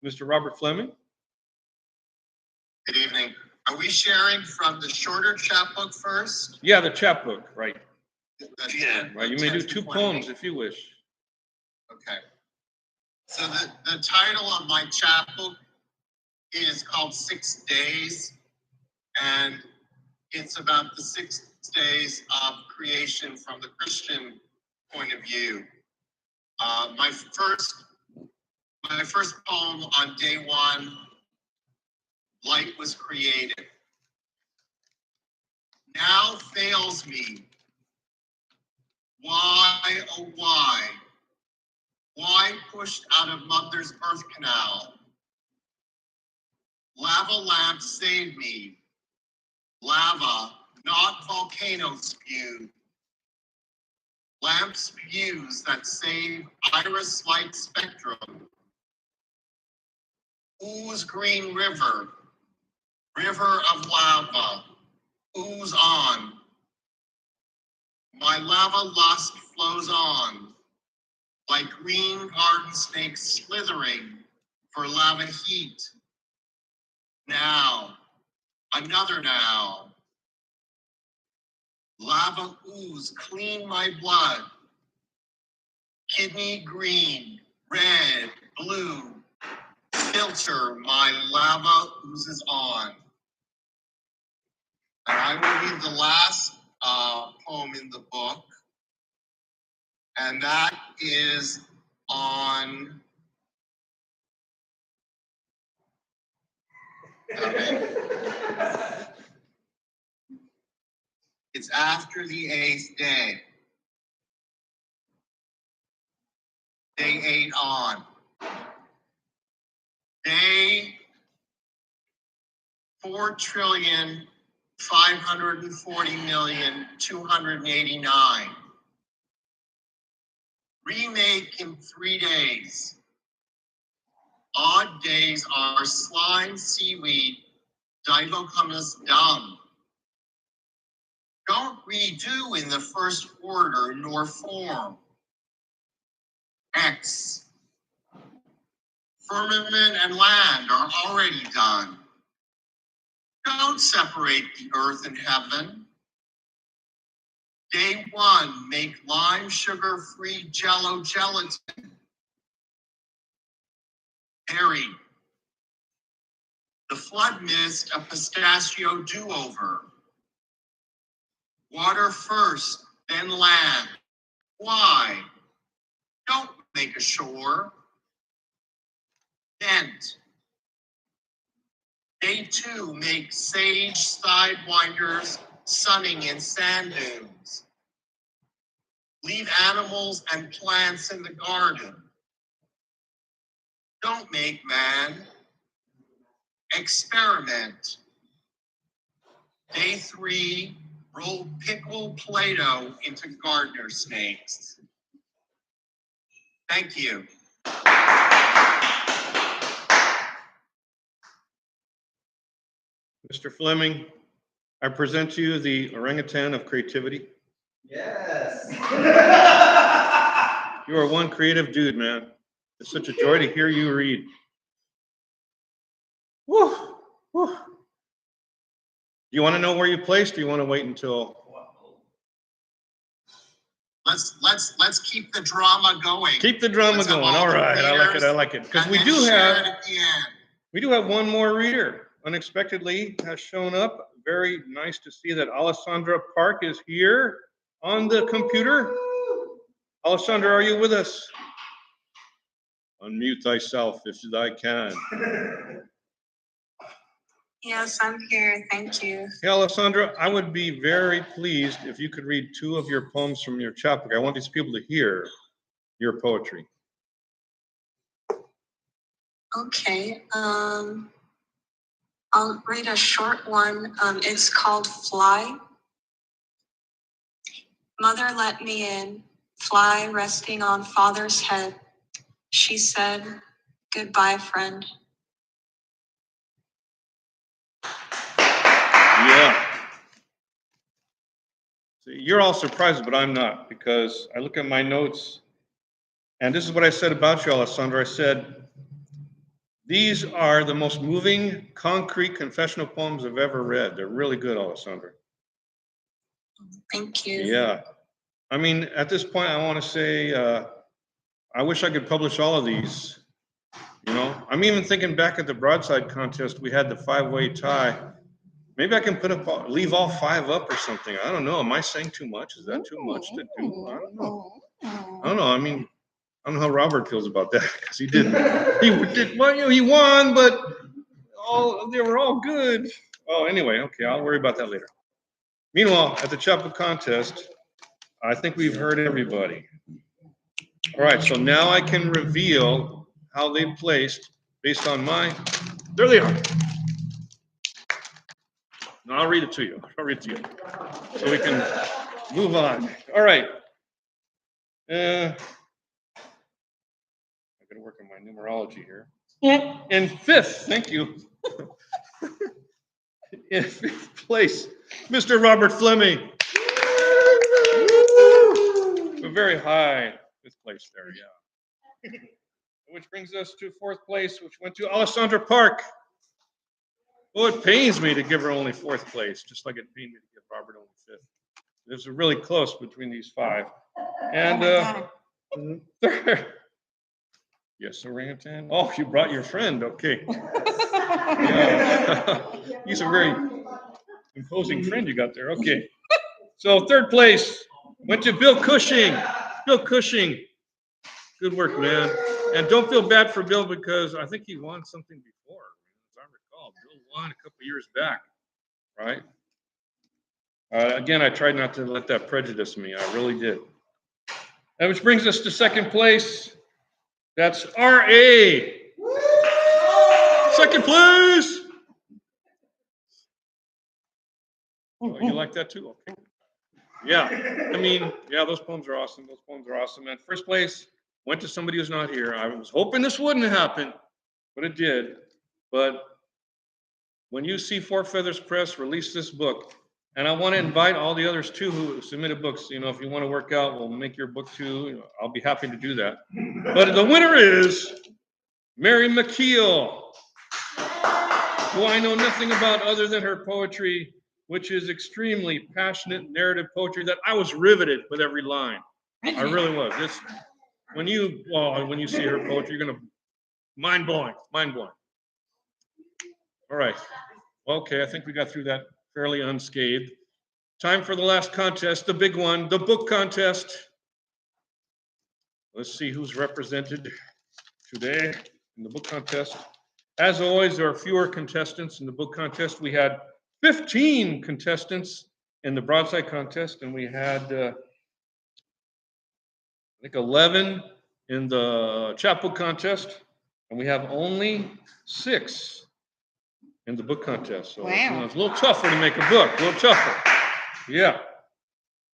Mr. Robert Fleming. Good evening. Are we sharing from the shorter chapbook first? Yeah, the chapbook, right. Yeah. Right. You may do 2 poems if you wish. Okay. So the title of my chapbook is called 6 Days, and it's about the 6 days of creation from the Christian point of view. My first poem on day 1, light was created. Now fails me. Why, oh why? Why pushed out of mother's birth canal? Lava lamps save me. Lava, not volcano spewed. Lamp spews that save iris light spectrum. Ooze green river, river of lava, ooze on. My lava lust flows on, like green garden snakes slithering for lava heat. Now, another now. Lava ooze clean my blood. Kidney green, red, blue. Filter my lava oozes on. And I will read the last poem in the book. And that is on it's after the 8th day. Day 8 on. Day 4,540,289. Remake in 3 days. Odd days are slime, seaweed, divocamus, dung. Don't redo in the first order nor form. X. Firmament and land are already done. Don't separate the earth and heaven. Day 1, make lime sugar-free jello gelatin. Harry. The flood mist a pistachio do-over. Water first, then land. Why? Don't make a shore. Dent. Day 2, make sage sidewinders sunning in sand dunes. Leave animals and plants in the garden. Don't make man. Experiment. Day 3, roll pickled Play-Doh into gardener snakes. Thank you. Mr. Fleming, I present to you the Orangutan of Creativity. Yes. You are one creative dude, man. It's such a joy to hear you read. Woo, woo. You want to know where you placed, or you want to wait until? Let's keep the drama going. Keep the drama Let's have going. all All the right, I like it. readers I like it because and we then do share have. it at the end. We do have one more reader. Unexpectedly has shown up. Very nice to see that Alessandra Park is here on the computer. Alessandra, are you with us? Unmute thyself if I can. Yes, I'm here. Thank you. Hey, Alessandra, I would be very pleased if you could read 2 of your poems from your chapbook. I want these people to hear your poetry. Okay. I'll read a short one. It's called Fly. Mother let me in, fly resting on father's head. She said, goodbye, friend. Yeah. See, you're all surprised, but I'm not, because I look at my notes, and this is what I said about you, Alessandra. I said, these are the most moving, concrete confessional poems I've ever read. They're really good, Alessandra. Thank you. Yeah. I mean, at this point, I want to say, I wish I could publish all of these. You know, I'm even thinking back at the broadside contest, we had the 5-way tie. Maybe I can leave all 5 up or something. I don't know. Am I saying too much? Is that too much to do? I don't know. I don't know. I mean, I don't know how Robert feels about that, because he did. Well, you know, he won, but they were all good. Oh, anyway, okay, I'll worry about that later. Meanwhile, at the chapbook contest, I think we've heard everybody. All right, so now I can reveal how they placed based on there they are. No, I'll read it to you. So we can move on. All right. I got to work on my numerology here. In 5th, thank you. In 5th place, Mr. Robert Fleming. A very high 5th place there, yeah. Which brings us to 4th place, which went to Alessandra Park. Well, it pains me to give her only 4th place, just like it pained me to give Robert only 5th. There's a really close between these 5. And third, yes, Orangutan. Oh, you brought your friend. Okay. Yeah. He's a very imposing friend you got there. Okay. So 3rd place went to Bill Cushing. Bill Cushing. Good work, man. And don't feel bad for Bill, because I think he won something before, as I recall. Bill won a couple years back, right? Again, I tried not to let that prejudice me. I really did. And which brings us to 2nd place. That's R.A. 2nd place. Oh, you like that too? Okay. Yeah. I mean, yeah, those poems are awesome. And 1st place went to somebody who's not here. I was hoping this wouldn't happen, but it did. But when you see Four Feathers Press release this book, and I want to invite all the others too who submitted books. You know, if you want to work out, we'll make your book too. I'll be happy to do that. But the winner is Mary McKeel, who I know nothing about other than her poetry, which is extremely passionate narrative poetry that I was riveted with every line. I really was. When you see her poetry, you're gonna mind blowing. All right. Okay, I think we got through that fairly unscathed. Time for the last contest, the big one, the book contest. Let's see who's represented today in the book contest. As always, there are fewer contestants in the book contest. We had 15 contestants in the broadside contest, and we had, I think, 11 in the chapbook contest, and we have only 6 in the book contest. So it's a little tougher to make a book, a little tougher. Yeah.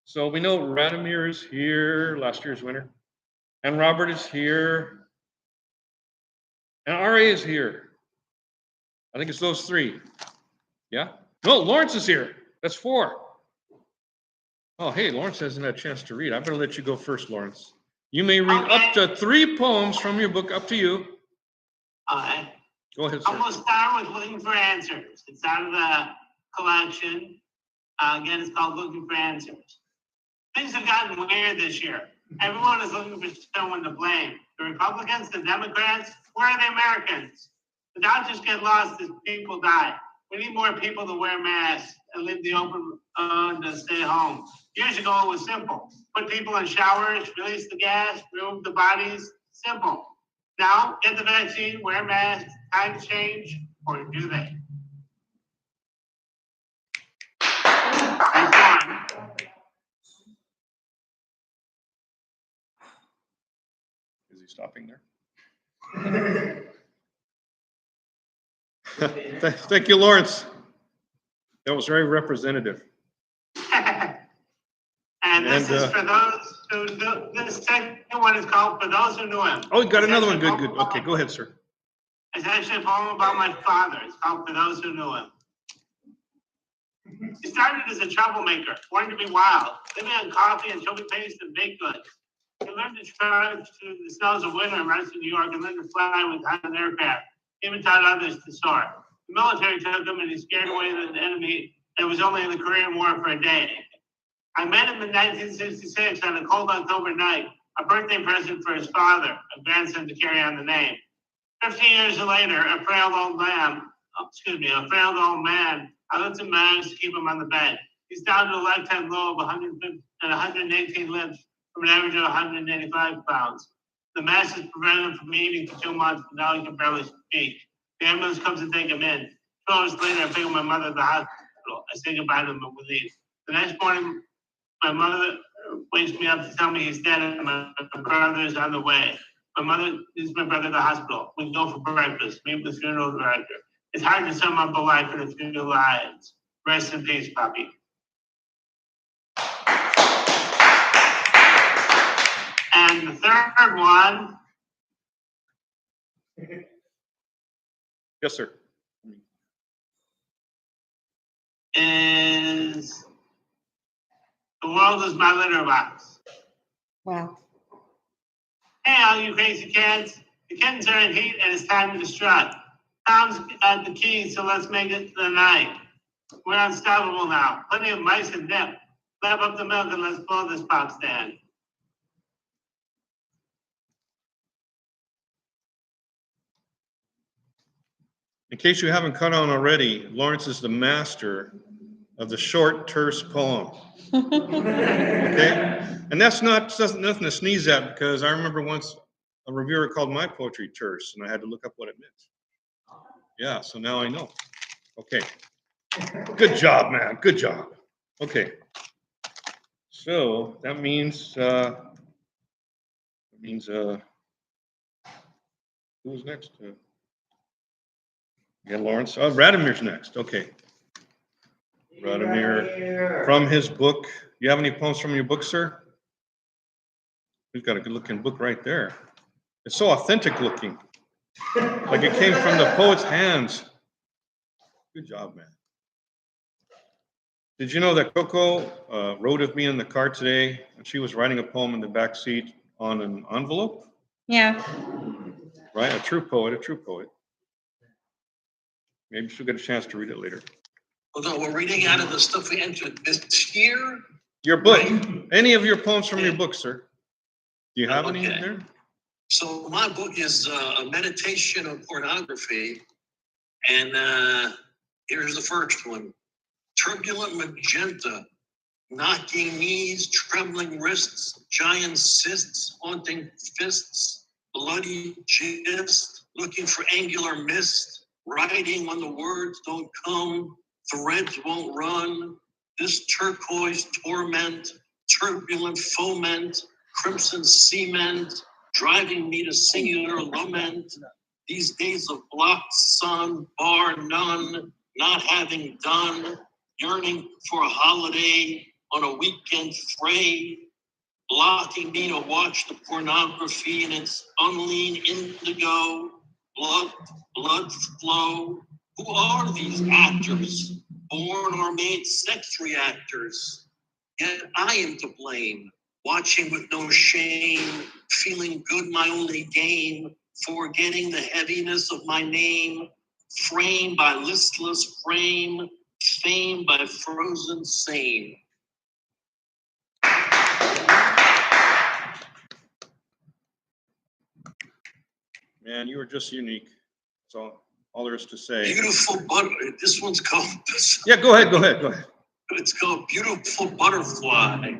So we know Radomir is here, last year's winner, and Robert is here, and R.A. is here. I think it's those 3. Yeah? No, Lawrence is here. That's 4. Oh, hey, Lawrence hasn't had a chance to read. I better let you go first, Lawrence. You may read up to 3 poems from your book, up to you. All right. Go ahead, I'm sir. going to start with Looking for Answers. It's out of the collection. Again, it's called Looking for Answers. Things have gotten weird this year. Everyone is looking for someone to blame. The Republicans, the Democrats, where are the Americans? The doctors get lost as people die. We need more people to wear masks and leave the open to stay home. Years ago, it was simple. Put people in showers, release the gas, remove the bodies. Simple. Now, get the vaccine, wear masks, times change, or do they? Is he stopping there? Thank you, Lawrence. That was very representative. And this is for those who knew. This second one is called For Those Who Knew Him. Oh, you got another one. Good, good. Okay, go ahead, sir. It's actually a poem about my father. It's called For Those Who Knew Him. He started as a troublemaker, wanting to be wild, living on coffee and chili paste and baked goods. He learned to trudge through the snows of winter in Western New York and learned to fly with high aircraft. He even taught others to soar. The military took him and he scared away the enemy, and was only in the Korean War for a day. I met him in 1966 on a cold October night, a birthday present for his father, a grandson to carry on the name. 15 years later, a frail old man, I lifted my arms to keep him on the bed. He's down to a lifetime low of 118 limbs from an average of 185 pounds. The mass has prevented him from eating for 2 months, but now he can barely speak. The ambulance comes to take him in. 2 hours later, I pick up my mother at the hospital. I say goodbye to him and we leave. The next morning, my mother wakes me up to tell me he's dead and my brother's on the way. My mother is my brother at the hospital. We go for breakfast, meet with the funeral director. It's hard to sum up a life in a few lines. Rest in peace, Poppy. And the third one. Yes, sir. Is The World Is My Litter Box. Wow. Hey, all you crazy cats. The kittens are in heat and it's time to strut. Tom's at the keys, so let's make it the night. We're unstoppable now. Plenty of mice and nip. Lap up the milk and let's blow this pop stand. In case you haven't caught on already, Lawrence is the master of the short, terse poem. Okay? And that's nothing to sneeze at, because I remember once a reviewer called my poetry terse, and I had to look up what it meant. Yeah, so now I know. Okay. Good job, man. Good job. Okay. So that means who's next? Yeah, Lawrence. Oh, Radimir's next. Okay. Radimir, from his book. You have any poems from your book, sir? We've got a good looking book right there. It's so authentic looking. Like it came from the poet's hands. Good job, man. Did you know that Coco rode with me in the car today, and she was writing a poem in the back seat on an envelope? Yeah. Right? A true poet, a true poet. Maybe she'll get a chance to read it later. Although we're reading out of the stuff we entered this year. Your book. Any of your poems from your book, sir? Do you have any in there? So my book is a meditation on pornography. And here's the first one. Turbulent Magenta. Knocking knees, trembling wrists, giant cysts, haunting fists, bloody gist, looking for angular mist, writing when the words don't come, threads won't run, this turquoise torment, turbulent foment, crimson cement, driving me to singular lament, these days of blocked sun, bar none, not having done, yearning for a holiday, on a weekend fray, blocking me to watch the pornography in its unlean indigo, blood flow. Who are these actors, born or made sex reactors? Yet I am to blame, watching with no shame, feeling good my only game, forgetting the heaviness of my name, framed by listless frame, famed by frozen same. Man, you were just unique. So All there is to say. Beautiful butter. This one's called. Yeah, go ahead. It's called Beautiful Butterfly.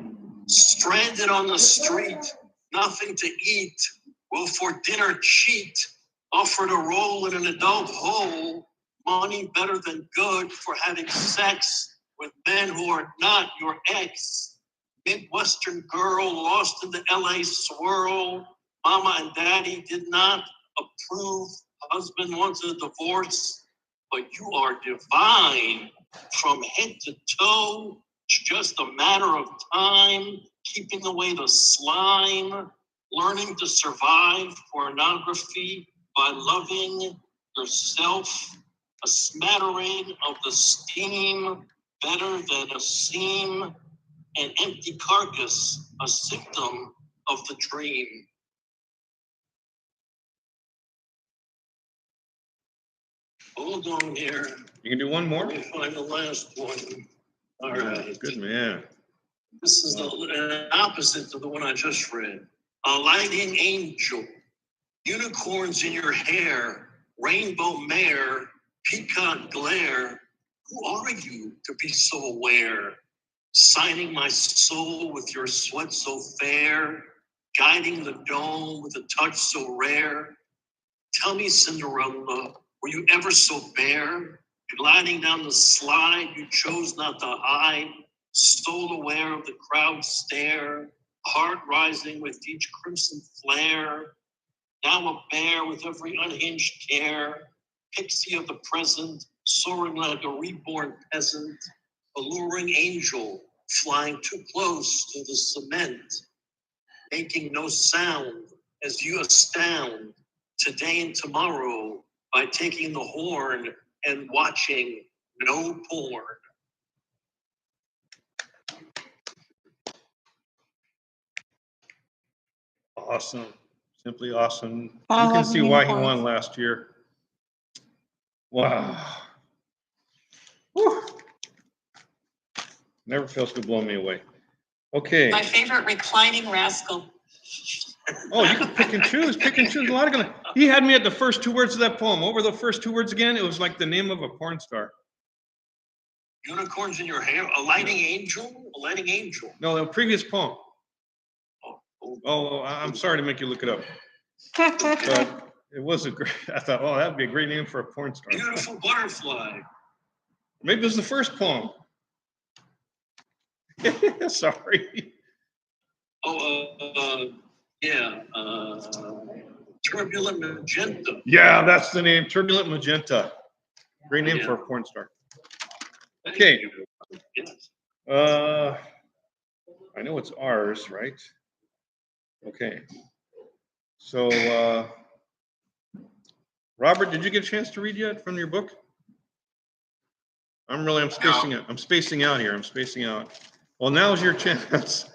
Stranded on the street, nothing to eat. Will for dinner cheat. Offered a role in an adult hole. Money better than good for having sex with men who are not your ex. Midwestern girl lost in the LA swirl. Mama and daddy did not approve. Husband wants a divorce, but you are divine from head to toe. It's just a matter of time, keeping away the slime, learning to survive pornography by loving yourself. A smattering of the steam, better than a seam, an empty carcass, a symptom of the dream. Hold on here. You can do one more? Let me find the last one. All right. Good man. This is the opposite to the one I just read. A lighting angel, unicorns in your hair, rainbow mare, peacock glare. Who are you to be so aware? Signing my soul with your sweat so fair, guiding the dome with a touch so rare. Tell me, Cinderella, were you ever so bare? Gliding down the slide you chose not to hide, stole aware of the crowd stare, heart rising with each crimson flare. Now a bear with every unhinged care, pixie of the present, soaring like a reborn peasant, alluring angel, flying too close to the cement, making no sound as you astound today and tomorrow by taking the horn and watching no porn. Awesome. Simply awesome. I You can love see why he unicorns. won last year. Wow. Whew. Never fails to blow me away. Okay. My favorite reclining rascal. Oh, you can pick and choose. Pick and choose. A lot of gonna. He had me at the first two words of that poem. What were the first two words again? It was like the name of a porn star. Unicorns in your hair, a lighting angel, a lighting angel. No, the previous poem. Oh, I'm sorry to make you look it up. But it was a great. I thought, oh, that'd be a great name for a porn star. Beautiful butterfly. Maybe it was the first poem. Sorry. Oh, yeah. Turbulent Magenta. Yeah, that's the name. Turbulent Magenta. Great name for a porn star. Okay. Yes. I know it's ours, right? Okay. So, Robert, did you get a chance to read yet from your book? I'm spacing out. I'm spacing out here. I'm spacing out. Well, now's your chance.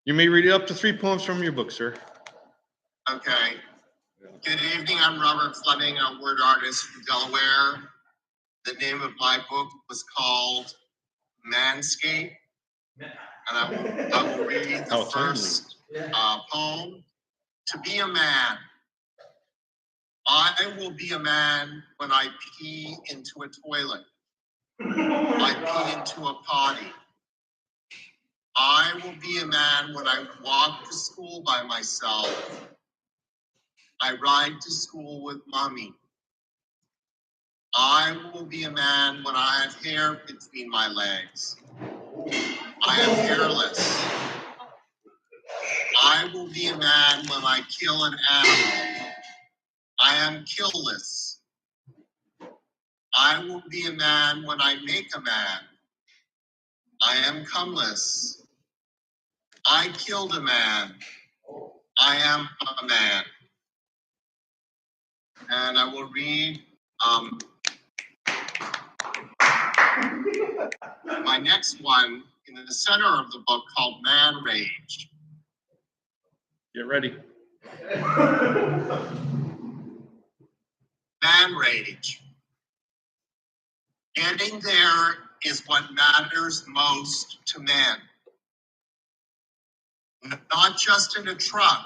You may read up to 3 poems from your book, sir. Okay. Good evening. I'm Robert Fleming, a word artist from Delaware. The name of my book was called Manscape, and I will read the first poem. To be a man. I will be a man when I pee into a toilet. I pee into a potty. I will be a man when I walk to school by myself. I ride to school with mommy. I will be a man when I have hair between my legs. I am hairless. I will be a man when I kill an animal. I am killless. I will be a man when I make a man. I am cumless. I killed a man. I am a man. And I will read my next one in the center of the book called Man Rage. Get ready. Man Rage. Getting there is what matters most to men. Not just in a truck,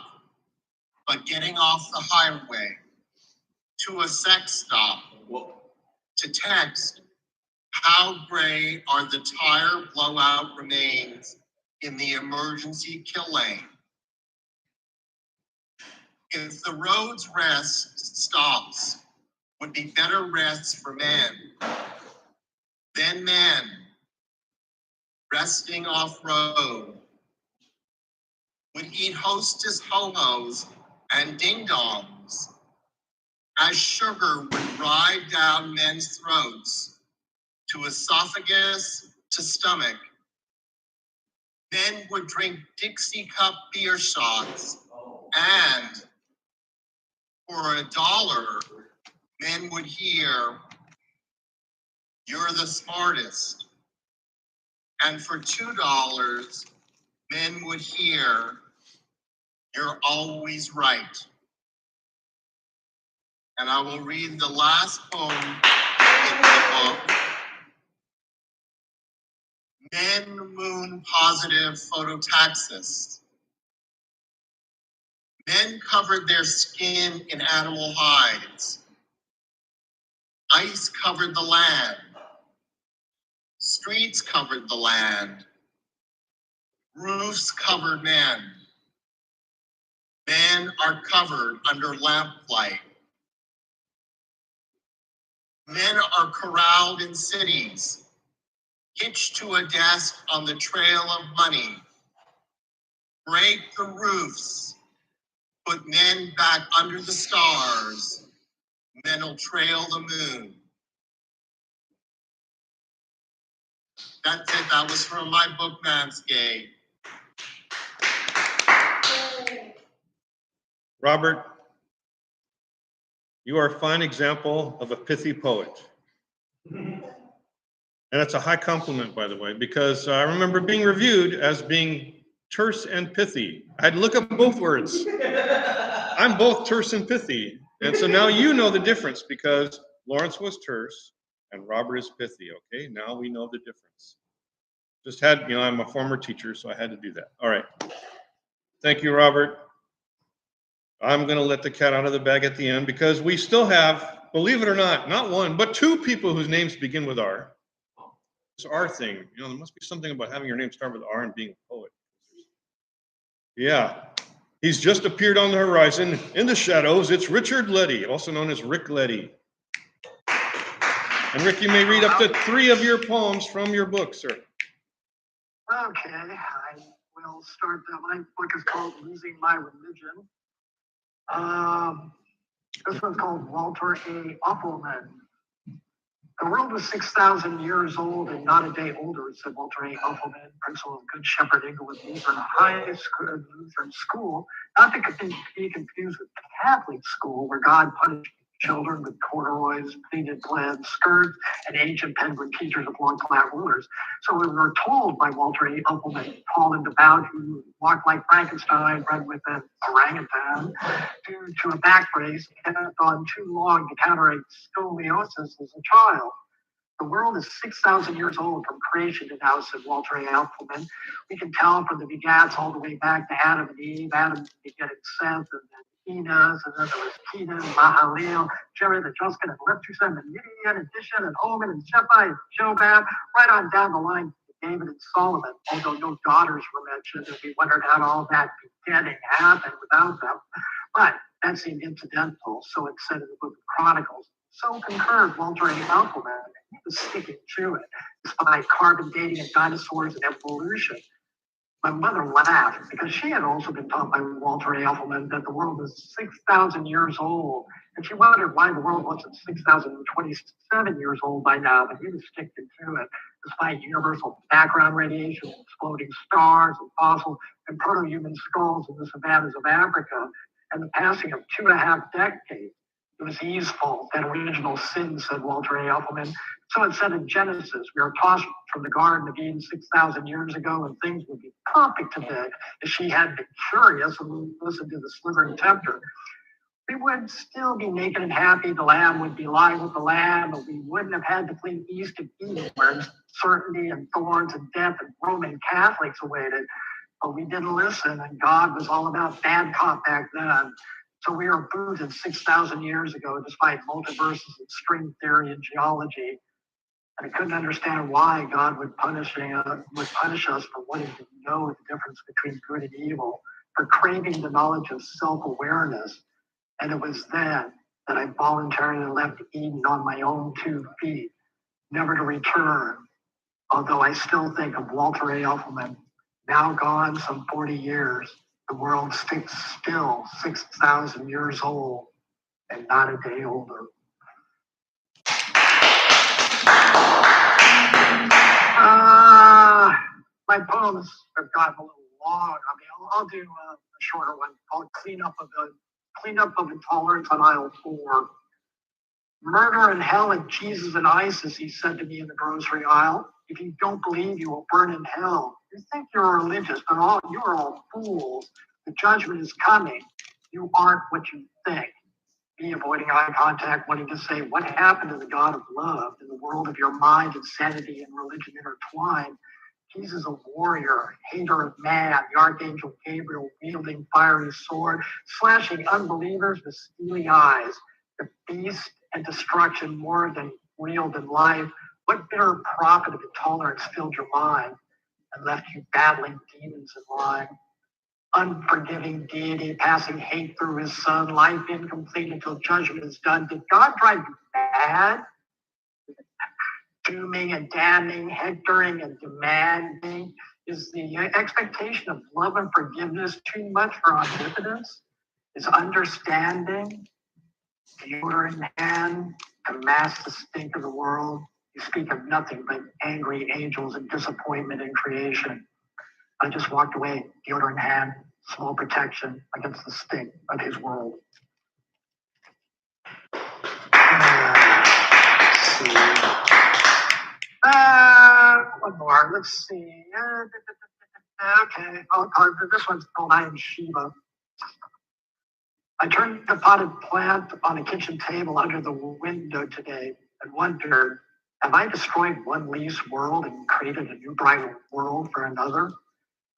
but getting off the highway. to a sex stop, to text, how gray are the tire blowout remains in the emergency kill lane? If the road's rest stops would be better rest for men, then men resting off road would eat hostess ho-hos and ding-dongs as sugar would ride down men's throats to esophagus to stomach. Men would drink Dixie cup beer shots, and for $1, men would hear, "You're the smartest." And for $2, men would hear, "You're always right." And I will read the last poem in the book. Men moon positive phototaxists. Men covered their skin in animal hides. Ice covered the land. Streets covered the land. Roofs covered men. Men are covered under lamplight. Men are corralled in cities, hitched to a desk on the trail of money. Break the roofs, put men back under the stars. Men'll trail the moon. That's it. That was from my book, Manscaped. Robert, you are a fine example of a pithy poet. And it's a high compliment, by the way, because I remember being reviewed as being terse and pithy. I had to look up both words. I'm both terse and pithy. And so now you know the difference, because Lawrence was terse and Robert is pithy, okay? Now we know the difference. Just had, I'm a former teacher, so I had to do that. All right. Thank you, Robert. I'm going to let the cat out of the bag at the end, because we still have, believe it or not one, but two people whose names begin with R. It's R thing. There must be something about having your name start with R and being a poet. Yeah. He's just appeared on the horizon in the shadows. It's Richard Letty, also known as Rick Letty. And Rick, you may read up to 3 of your poems from your book, sir. Okay, I will start that. My book is called Losing My Religion. This one's called Walter A. Uppelman. The world was 6,000 years old and not a day older, said Walter A. Uppelman, principal of Good Shepherd Inglewood Lutheran School, not to be confused with Catholic school, where God punished children with corduroys, pleated plaid skirts, and ancient penguin teachers of long-flat rulers. So we were told by Walter A. Uppelman, tall and devout, who walked like Frankenstein, bred with an orangutan, due to a back brace and had gone too long to counteract scoliosis as a child. The world is 6,000 years old from creation to now, said Walter A. Uppelman. We can tell from the begats all the way back to Adam and Eve, Adam begetting Seth, and then Enos, and then there was Kenan, Mahalalel, Jared, and Justin, and Methuselah, and Midian, and Dishan, and Omen, and Shephi, and Jobab, right on down the line to David and Solomon, although no daughters were mentioned, and we wondered how all that begetting happened without them. But that seemed incidental, so it said in the book of Chronicles. So concurred Walter A. Uppelman. He was sticking to it, despite carbon dating and dinosaurs and evolution. My mother laughed because she had also been taught by Walter A. Uppelman that the world was 6,000 years old. And she wondered why the world wasn't 6,027 years old by now, but he was sticking to it, despite universal background radiation, exploding stars and fossils and proto-human skulls in the savannas of Africa, and the passing of 2.5 decades. It was Eve's fault, that original sin, said Walter A. Uppelman. So it said in Genesis, we are tossed from the Garden of Eden 6,000 years ago, and things would be perfect today if she had been curious and listened to the slithering tempter. We would still be naked and happy. The lamb would be lying with the lamb, but we wouldn't have had to flee east of Eden, where uncertainty and thorns and death and Roman Catholics awaited. But we didn't listen, and God was all about bad cop back then. So we were booted 6,000 years ago, despite multiverses and string theory and geology. And I couldn't understand why God would punish us for wanting to know the difference between good and evil, for craving the knowledge of self-awareness. And it was then that I voluntarily left Eden on my own 2 feet, never to return. Although I still think of Walter A. Elfelman, now gone some 40 years, the world sticks still 6,000 years old and not a day older. My poems have gotten a little long. I mean, I'll do a shorter one called Cleanup of Intolerance on Aisle 4. Murder and hell and Jesus and ISIS, he said to me in the grocery aisle. If you don't believe you will burn in hell, you think you're religious, but you are all fools. The judgment is coming. You aren't what you think. Me avoiding eye contact, wanting to say, what happened to the God of love in the world of your mind, insanity, and religion intertwined? Jesus, a warrior, hater of man, the archangel Gabriel wielding fiery sword, slashing unbelievers with steely eyes. The beast and destruction more than real than life. What bitter profit of intolerance filled your mind and left you battling demons in line? Unforgiving deity passing hate through his son, life incomplete until judgment is done. Did God drive you mad? Dooming and damning, hectoring and demanding? Is the expectation of love and forgiveness too much for omnipotence? Is understanding, deodorant in hand, to mask the stink of the world? You speak of nothing but angry angels and disappointment in creation. I just walked away, deodorant in hand, small protection against the stink of his world. One more. Let's see. Okay. This one's called I Am Shiva. I turned the potted plant on a kitchen table under the window today and wondered, have I destroyed one lease world and created a new bright world for another?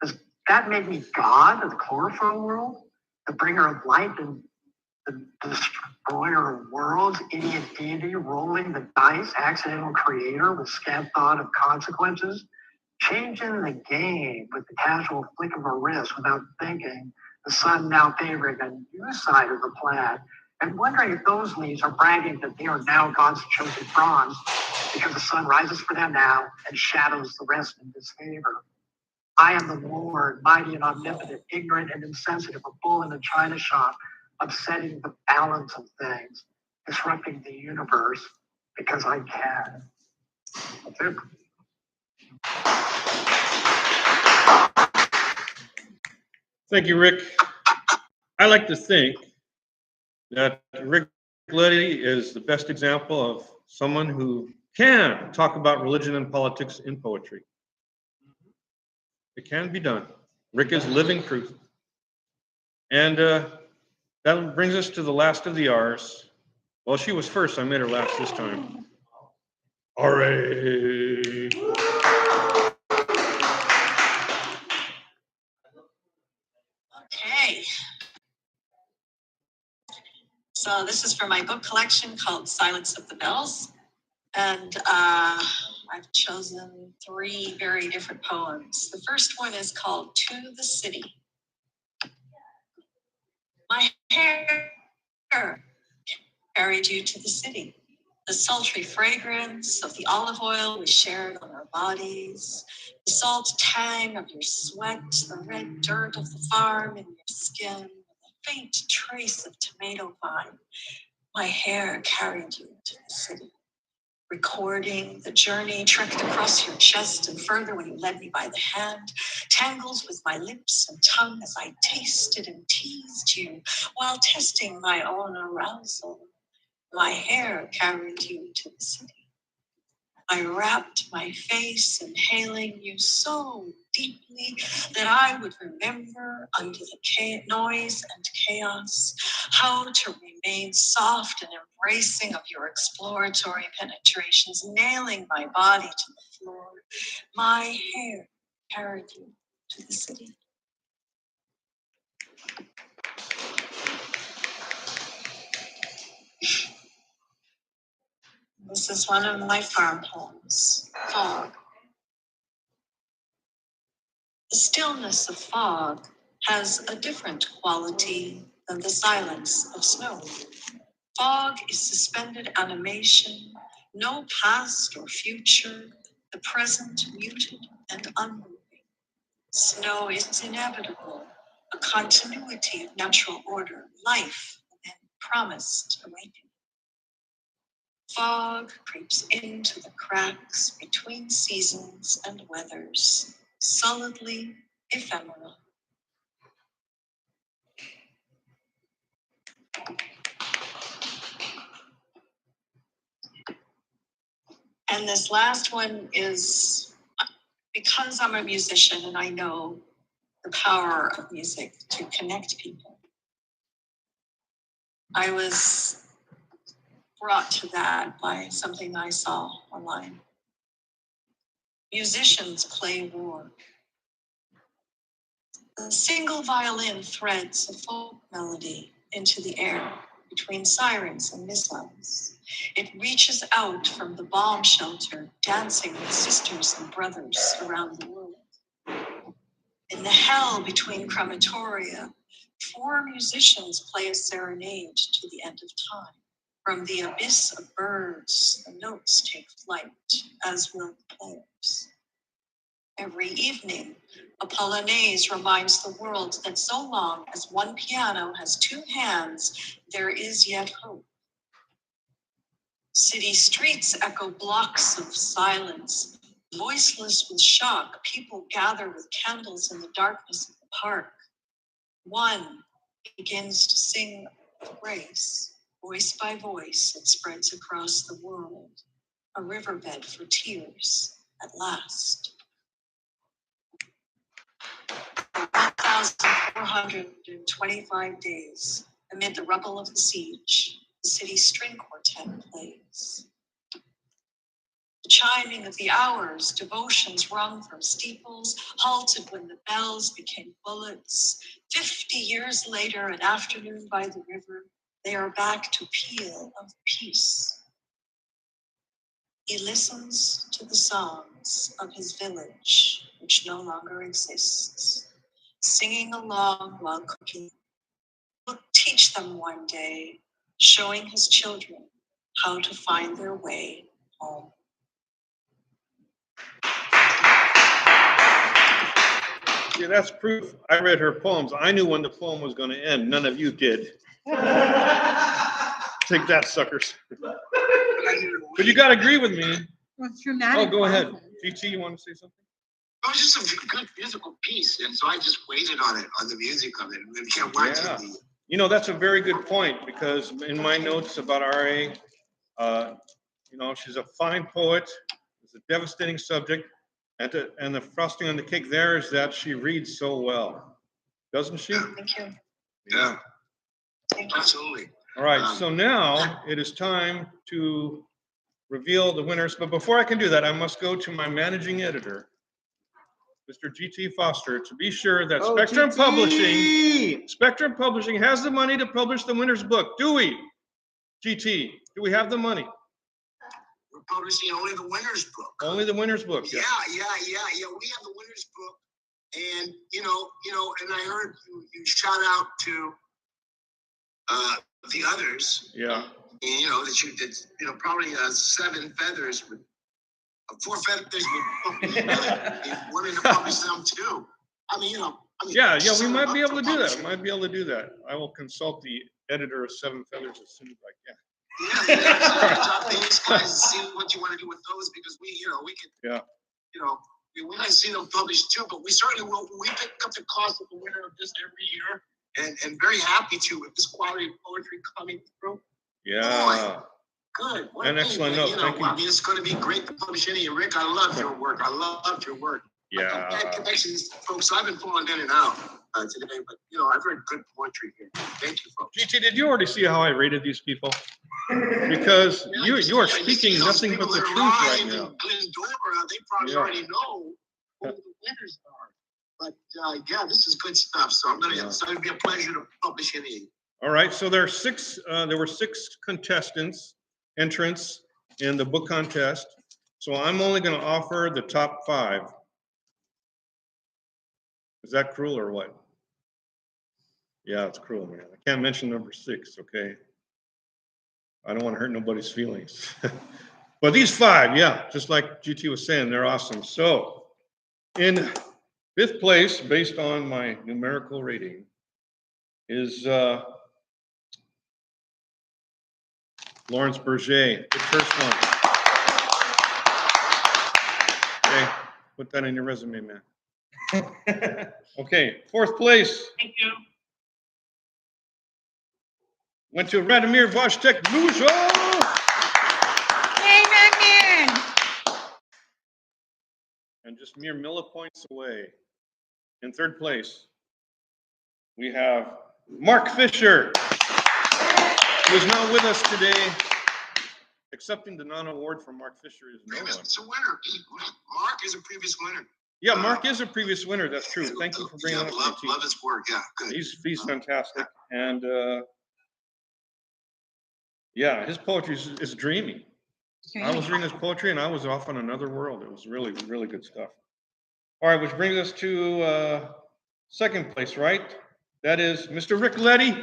Does that make me God of the chlorophyll world? The bringer of light and the destroyer of worlds, idiot deity rolling the dice, accidental creator with scant thought of consequences, changing the game with the casual flick of a wrist without thinking, the sun now favoring a new side of the planet, and wondering if those leaves are bragging that they are now God's chosen bronze because the sun rises for them now and shadows the rest in disfavor. I am the Lord, mighty and omnipotent, ignorant and insensitive, a bull in a china shop, upsetting the balance of things, disrupting the universe because I can. That's it. Thank you, Rick. I like to think that Rick Letty is the best example of someone who can talk about religion and politics in poetry. It can be done. Rick is living proof. And that brings us to the last of the R's. Well, she was first. I made her last this time. R.A. Okay. So this is from my book collection called Silence of the Bells. And I've chosen 3 very different poems. The first one is called To the City. My hair carried you to the city. The sultry fragrance of the olive oil we shared on our bodies, the salt tang of your sweat, the red dirt of the farm in your skin, the faint trace of tomato vine. My hair carried you to the city. Recording the journey trekked across your chest and further when you led me by the hand, tangled with my lips and tongue as I tasted and teased you while testing my own arousal. My hair carried you to the city. I wrapped my face inhaling you so deeply that I would remember under the noise and chaos how to remain soft and embracing of your exploratory penetrations, nailing my body to the floor. My hair carried you to the city. This is one of my farm poems, Fog. The stillness of fog has a different quality than the silence of snow. Fog is suspended animation, no past or future, the present muted and unmoving. Snow is inevitable, a continuity of natural order, life, and promised awakening. Fog creeps into the cracks between seasons and weathers, solidly ephemeral. And this last one is because I'm a musician and I know the power of music to connect people. I was brought to that by something I saw online. Musicians play war. A single violin threads a folk melody into the air between sirens and missiles. It reaches out from the bomb shelter, dancing with sisters and brothers around the world. In the hell between crematoria, 4 musicians play a serenade to the end of time. From the abyss of birds, the notes take flight, as will the players. Every evening, a polonaise reminds the world that so long as one piano has 2 hands, there is yet hope. City streets echo blocks of silence. Voiceless with shock, people gather with candles in the darkness of the park. One begins to sing of grace. Voice by voice, it spreads across the world. A riverbed for tears at last. 1,425 days, amid the rubble of the siege, the city string quartet plays. The chiming of the hours, devotions rung from steeples, halted when the bells became bullets. 50 years later, an afternoon by the river, they are back to peal of peace. He listens to the songs of his village, which no longer exists, singing along while cooking. He'll teach them one day, showing his children how to find their way home. Yeah, that's proof. I read her poems. I knew when the poem was going to end. None of you did. Take that, suckers. But you got to agree with me. Well, it's dramatic. Oh, go ahead. GT, you want to say something? It was just a good musical piece, and so I just waited on it, on the music of it, and can't watch it. You know, that's a very good point, because in my notes about RA, you know, she's a fine poet. It's a devastating subject. And the frosting on the cake there is that she reads so well, doesn't she? Thank you. Yeah. Thank you. Absolutely. All right, so now it is time to reveal the winners. But before I can do that, I must go to my managing editor, Mr. GT Foster, to be sure that Spectrum Publishing has the money to publish the winner's book. Do we? GT, do we have the money? We're publishing only the winner's book. Only the winner's book. Yeah. We have the winner's book, and you know, and I heard you shout out to the others. Yeah. And, you know that you did. You know, probably 7 feathers with 4 feathers would wanting to publish them too. I mean, you know. Yeah, we might be able to do that. I will consult the editor of 7 Feathers as soon as I can. Talk to these guys and see what you want to do with those, because we can. Yeah. You know, we might see them published too, but we certainly will. We pick up the cost of the winner of this every year, and very happy to with this quality of poetry coming through. Yeah. Boy, good. An excellent note. Thank you. I mean, it's going to be great to publish any. Rick, I love your work. Yeah. Bad connections, folks. I've been falling in and out today, but you know, I've heard good poetry here. Thank you, folks. GT, did you already see how I rated these people? Because you are speaking nothing but the truth right now. Glendora, they probably already know who the winners are. But this is good stuff. So it's going to be a pleasure to publish any. All right. So there were 6 entrants. in the book contest. So I'm only going to offer the top 5. Is that cruel or what? Yeah, it's cruel, man. I can't mention number 6, okay? I don't want to hurt nobody's feelings. But these 5, yeah, just like GT was saying, they're awesome. So in 5th place, based on my numerical rating, is Lawrence Berger, the first one. Okay, put that in your resume, man. Okay, 4th place. Thank you. Went to Radomir Vashtek Lujo. Yay, Batman! And just mere millipoints away. In 3rd place, we have Mark Fisher, who is not with us today. Accepting the non-award from Mark Fisher is no one. It's a winner. Mark is a previous winner. Yeah, Mark is a previous winner. That's true. Thank you for bringing that up. Love his work. Yeah, good. He's fantastic, and yeah, his poetry is dreamy. I was reading his poetry, and I was off on another world. It was really, really good stuff. All right, which brings us to 2nd place, right? That is Mr. Rick Letty.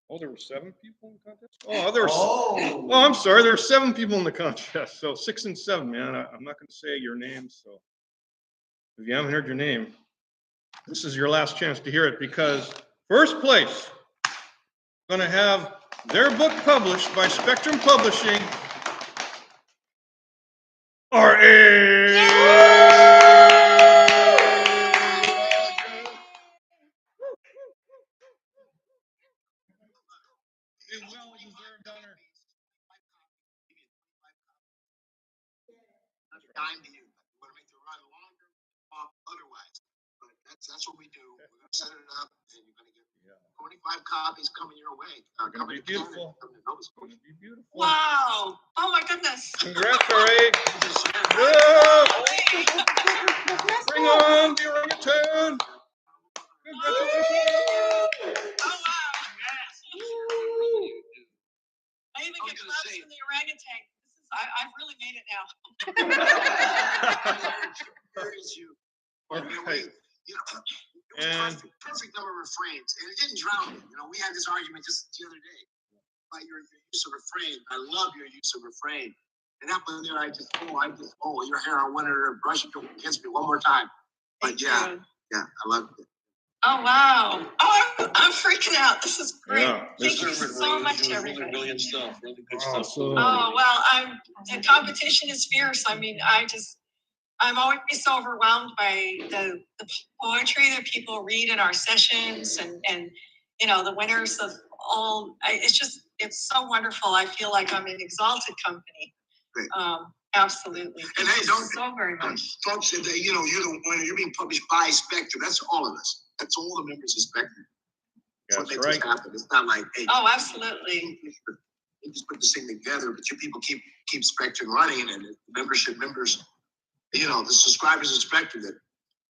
Oh, there were 7 people in the contest? Oh, there were. Oh, I'm sorry. There were 7 people in the contest. So 6 and 7, man. I'm not going to say your name. So if you haven't heard your name, this is your last chance to hear it, because 1st place going to have their book published by Spectrum Publishing. R.A. Dime to you. We want to make the run longer, otherwise. But that's what we do. We're going to set it up, and you're going to get 25 copies coming your way. Coming to beautiful. Canada, Be beautiful. Wow. Oh my goodness. Congrats, R.A. Yeah. Bring on the orangutan. Congratulations. Oh wow. I even get claps from the orangutan. I've really made it now. Okay. And perfect number of refrains, and it didn't drown me. We had this argument just the other day about your use of refrain. I love your use of refrain. And that one there, your hair, I wanted her to brush it against me one more time. But yeah, I love it. Oh wow! Oh, I'm freaking out. This is great. Yeah, Thank you so much, everybody. Brilliant stuff. Really good Awesome. stuff. Oh well, the competition is fierce. I mean, I'm always so overwhelmed by the poetry that people read in our sessions, and the winners of all. It's so wonderful. I feel like I'm in exalted company. Absolutely. And hey, don't so very much. Folks, you're the winner. You're being published by Spectrum. That's all of us. That's all the members of Spectrum. That's what makes right. it happen. It's not like, hey. Oh, absolutely. We just put this thing together, but you people keep Spectrum running, and the members, the subscribers of Spectrum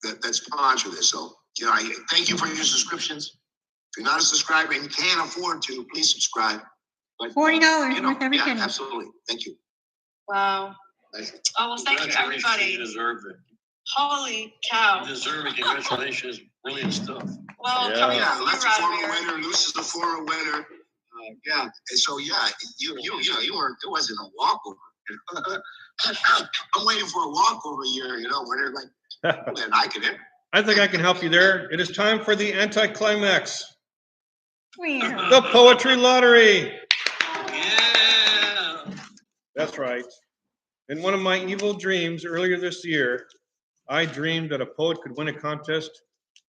that sponsor this. So, I thank you for your subscriptions. If you're not a subscriber and you can't afford to, please subscribe. But, $40 worth every yeah, penny. absolutely. Thank you. Wow. Oh, well, thank you, everybody. You deserve it. Holy cow. You deserve it. Congratulations. Brilliant stuff. Well, Yeah. coming Yeah, from Lett's you, a former Radomir. winner. Luce is a former winner. Yeah, and so you weren't. It wasn't a walkover. I'm waiting for a walkover year. Where they're like, then I can. I think I can help you there. It is time for the anticlimax. Wow. The poetry lottery. Yeah. That's right. In one of my evil dreams earlier this year, I dreamed that a poet could win a contest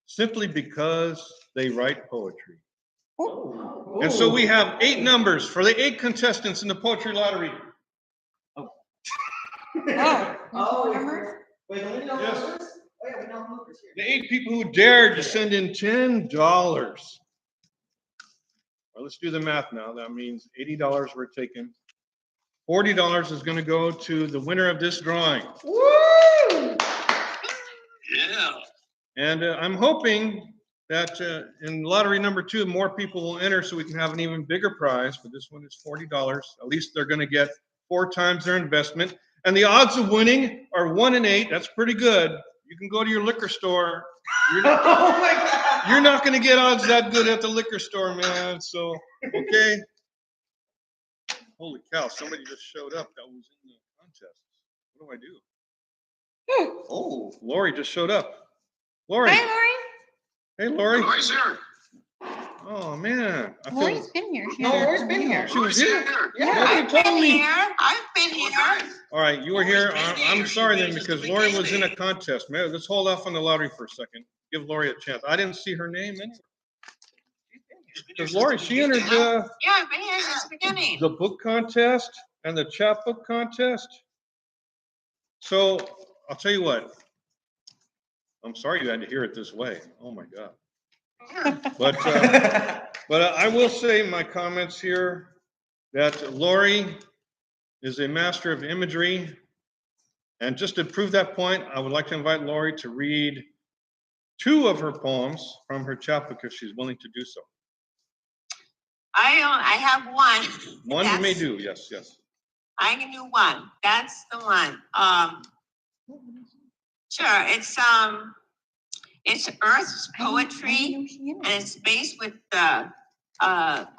simply because they write poetry. And so we have 8 numbers for the 8 contestants in the poetry lottery. Numbers? Wait, do we know Yes. numbers? Oh, yeah, we know numbers here. The 8 people who dared to send in $10. Well, let's do the math now. That means $80 were taken. $40 is going to go to the winner of this drawing. Yeah. And I'm hoping that in lottery number 2, more people will enter so we can have an even bigger prize. But this one is $40. At least they're going to get 4 times their investment. And the odds of winning are 1 in 8. That's pretty good. You can go to your liquor store. You're not going to get odds that good at the liquor store, man. So, okay. Holy cow, somebody just showed up that was in the contest. What do I do? Oh, Lori just showed up. Lori. Hi, Lori. Hey, Lori. Lori's here. Oh, man. Lori's been here. No, Lori's been here. She was here? Yeah. Nobody told me. I've been here. All right, you were here. I'm sorry then, because Lori was in a contest. Man, let's hold off on the lottery for a second. Give Lori a chance. I didn't see her name anywhere. Because Lori, she entered Yeah, I've been here since the beginning. the book contest and the chapbook contest. So I'll tell you what. I'm sorry you had to hear it this way. Oh my God. But I will say my comments here that Lori is a master of imagery. And just to prove that point, I would like to invite Lori to read 2 of her poems from her chapbook if she's willing to do so. I have one. One you may do, yes. I can do one. That's the one. Sure. It's Earth's poetry, and it's based with the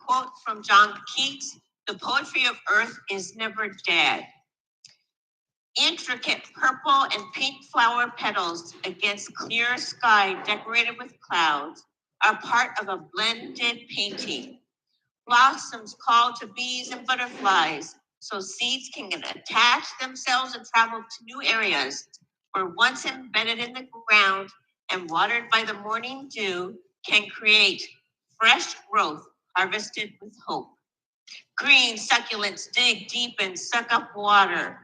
quote from John Keats: "The poetry of Earth is never dead." Intricate purple and pink flower petals against clear sky decorated with clouds are part of a blended painting. Blossoms call to bees and butterflies, so seeds can attach themselves and travel to new areas where once embedded in the ground and watered by the morning dew can create fresh growth harvested with hope. Green succulents dig deep and suck up water.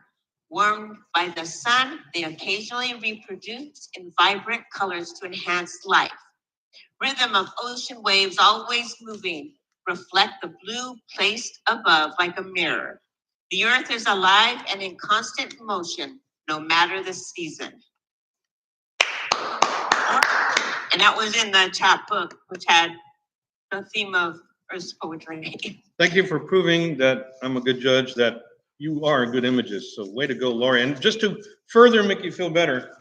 Warmed by the sun, they occasionally reproduce in vibrant colors to enhance life. Rhythm of ocean waves always moving reflect the blue placed above like a mirror. The earth is alive and in constant motion, no matter the season. And that was in the chapbook, which had the theme of Earth's poetry. Thank you for proving that I'm a good judge, that you are good images. So way to go, Lori. And just to further make you feel better,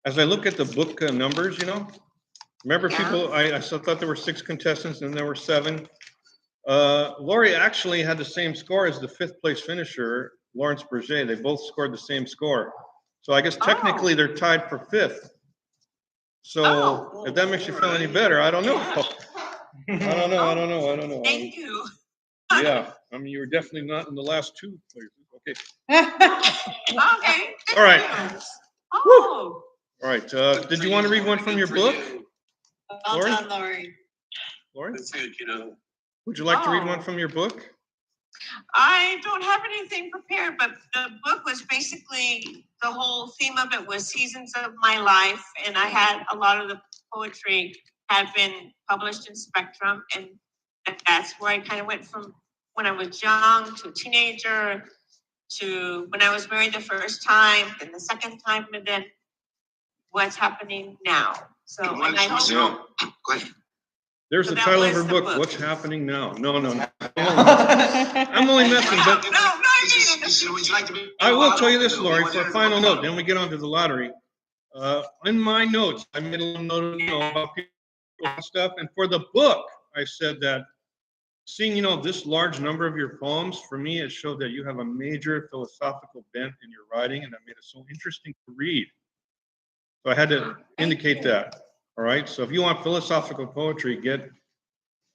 as I look at the book numbers, remember people, I still thought there were 6 contestants and there were 7. Lori actually had the same score as the 5th place finisher, Lawrence Berger. They both scored the same score. So I guess technically they're tied for 5th. So if that makes you feel any better, I don't know. I don't know. Thank you. Yeah, I mean, you were definitely not in the last 2 places. Okay. Okay. All right. Oh. All right. Did you want to read one from your book? Well Lori? done, Lori. Lori? That's it, Would you like to read one from your book? I don't have anything prepared, but the book was basically, the whole theme of it was seasons of my life. And I had a lot of the poetry had been published in Spectrum. And that's where I kind of went from when I was young to a teenager to when I was married the first time, then the second time, and then what's happening now. So, and I hope. There's So the that title of was her the book, book. What's Happening Now? No. I'm only messing, but Would you like to be? I will tell you this, Lori, for a final note, then we get on to the lottery. In my notes, I made a little note about people and stuff, and for the book, I said that seeing, this large number of your poems, for me, it showed that you have a major philosophical bent in your writing, and that made it so interesting to read. So I had to indicate that. All right. So if you want philosophical poetry, get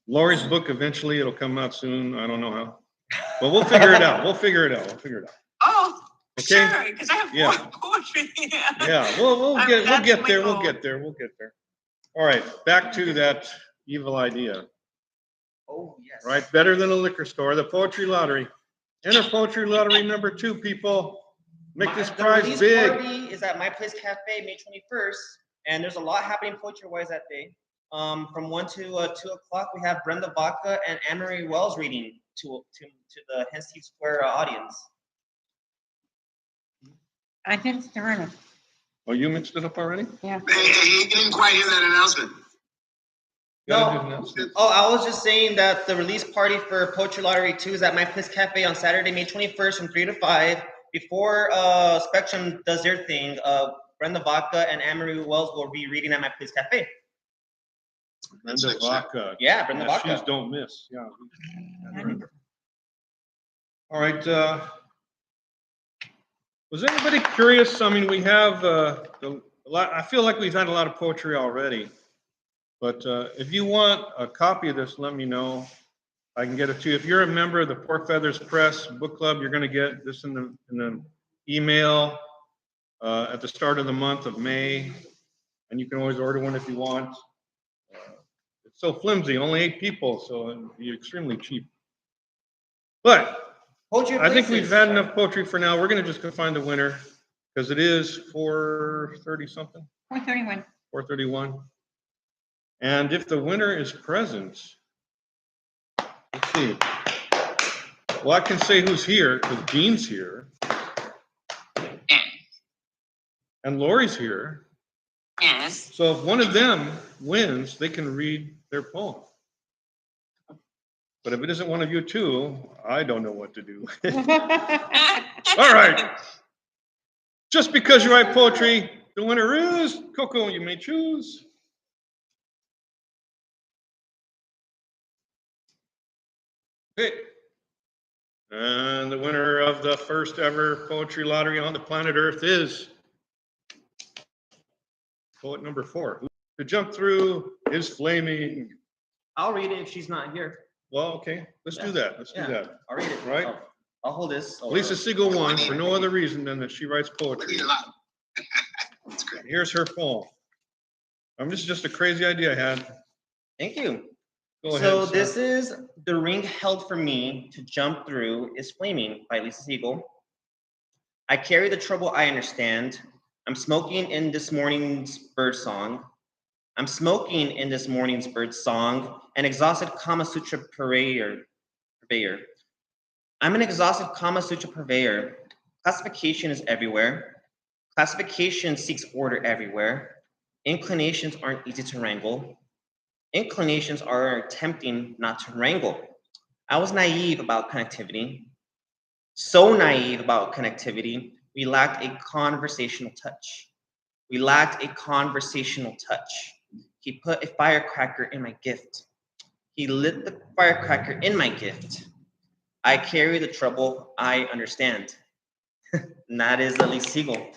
Lori's book. Eventually, it'll come out soon. I don't know how, but we'll figure it out. Oh, okay. sure, because I have more poetry. Yeah. We'll get there. We'll get there. All right. Back to that evil idea. Oh, yes. Right. Better than a liquor store. The poetry lottery. Enter poetry lottery number 2, people. Make this prize release big. Party is at My Place Cafe, May 21st, and there's a lot happening poetry-wise that day. From 1 to 2 o'clock, we have Brenda Baca and Anne-Marie Wells reading to the Henstead Square audience. I can start it. Oh, you mixed it up already? Yeah. Hey, you didn't quite hear that announcement. No. Oh, I was just saying that the release party for Poetry Lottery 2 is at My Place Cafe on Saturday, May 21st from 3 to 5. Before Spectrum does their thing, Brenda Vaca and Anne-Marie Wells will be reading at My Place Cafe. Brenda Vaca. Yeah, Brenda Vaca. She's don't miss. Yeah. All right. Was anybody curious? I mean, we have a lot. I feel like we've had a lot of poetry already. But if you want a copy of this, let me know. I can get it to you. If you're a member of the Pork Feathers Press Book Club, you're going to get this in the email at the start of the month of May. And you can always order one if you want. It's so flimsy, only 8 people, so it'll be extremely cheap. But I think we've had enough poetry for now. We're going to just go find the winner because it is 4:30 something. 4:31. 4:31. And if the winner is present, let's see. Well, I can say who's here because Dean's here. And Lori's here. Yes. So if one of them wins, they can read their poem. But if it isn't one of you two, I don't know what to do. All right. Just because you write poetry, the winner is Coco. You may choose. Okay. And the winner of the first ever poetry lottery on the planet Earth is poet number 4. To jump through is Fleming. I'll read it if she's not here. Well, okay. Let's do that. Let's do that. I'll read it. Right? I'll hold this. Lisa Siegel won for no other reason than that she writes poetry. That's great. Here's her poem. This is just a crazy idea I had. Thank you. Go ahead. So Seth. this is The Ring Held for Me to Jump Through is Flaming by Lisa Siegel. I carry the trouble I understand. I'm smoking in this morning's bird song. I'm smoking in this morning's bird song, an exhausted Kama Sutra purveyor. I'm an exhausted Kama Sutra purveyor. Classification is everywhere. Classification seeks order everywhere. Inclinations aren't easy to wrangle. Inclinations are tempting not to wrangle. I was naive about connectivity. So naive about connectivity, we lacked a conversational touch. We lacked a conversational touch. He put a firecracker in my gift. He lit the firecracker in my gift. I carry the trouble I understand. And that is Lisa Siegel.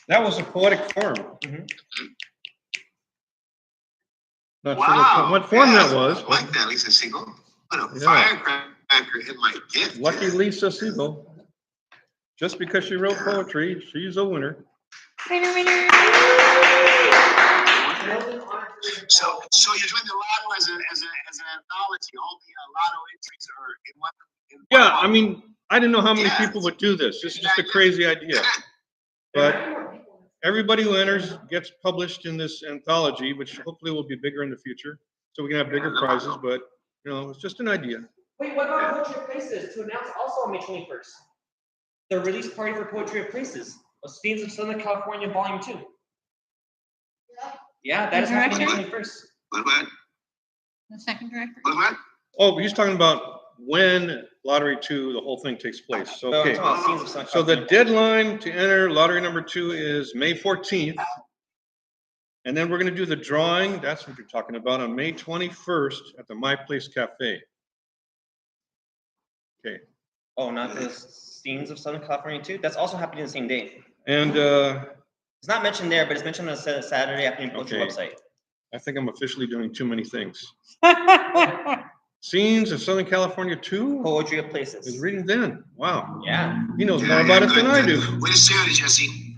That was a poetic form. Mm-hmm. Not Wow. sure what form that was. I like that, Lisa Siegel. Put a firecracker in my gift. Lucky Lisa Siegel. Just because she wrote poetry, she's a winner. Winner, winner. So you're doing the lotto as an anthology. All the lotto entries are in one. Yeah, I mean, I didn't know how many people would do this. This is just a crazy idea. But everybody who enters gets published in this anthology, which hopefully will be bigger in the future. So we can have bigger prizes, but it's just an idea. Wait, what about Poetry of Places to announce also on May 21st? The release party for Poetry of Places, Scenes of Southern California, Volume 2. Yeah, that is happening May 21st. What about? The second director. What about? Oh, he's talking about when Lottery 2, the whole thing takes place. So, okay. So the deadline to enter Lottery number 2 is May 14th. And then we're going to do the drawing. That's what you're talking about on May 21st at the My Place Cafe. Okay. Oh, not the Scenes of Southern California 2? That's also happening the same day. And it's not mentioned there, but it's mentioned on the Saturday afternoon poetry website. I think I'm officially doing too many things. Scenes of Southern California 2? Poetry of Places. Is reading then. Wow. Yeah. He knows more about it than I do. Way to start it, Jesse.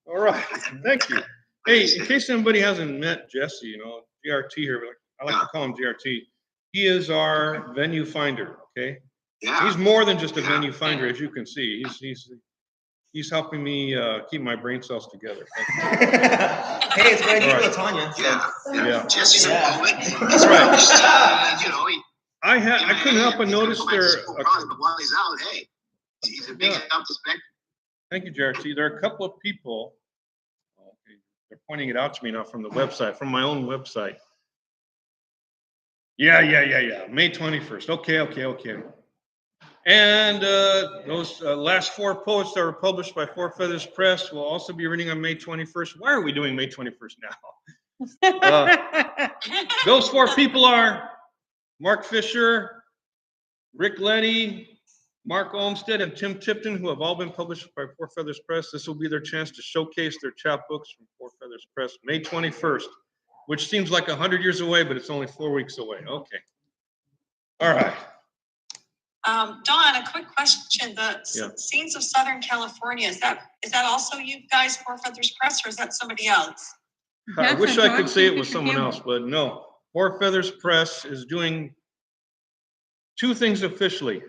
All right. Thank you. Hey, in case anybody hasn't met Jesse, GRT here, I like to call him GRT. He is our venue finder, okay? Yeah. He's more than just a venue finder, as you can see. He's helping me keep my brain cells together. Hey, it's going to be with Tanya. Yeah. Jesse's a poet. That's right. I couldn't help but notice there. But while he's out, hey, he's a big help to spec. Thank you, JRT. There are a couple of people They're pointing it out to me now from the website, from my own website. Yeah. May 21st. Okay. And those last 4 posts that were published by Four Feathers Press will also be reading on May 21st. Why are we doing May 21st now? Those 4 people are Mark Fisher, Rick Letty, Mark Olmsted, and Tim Tipton, who have all been published by Four Feathers Press. This will be their chance to showcase their chapbooks from Four Feathers Press, May 21st, which seems like 100 years away, but it's only 4 weeks away. Okay. All right. Don, a quick question. The Scenes of Southern California, is that also you guys, Four Feathers Press, or is that somebody else? I wish I could say it was someone else, but no. Four Feathers Press is doing 2 things officially.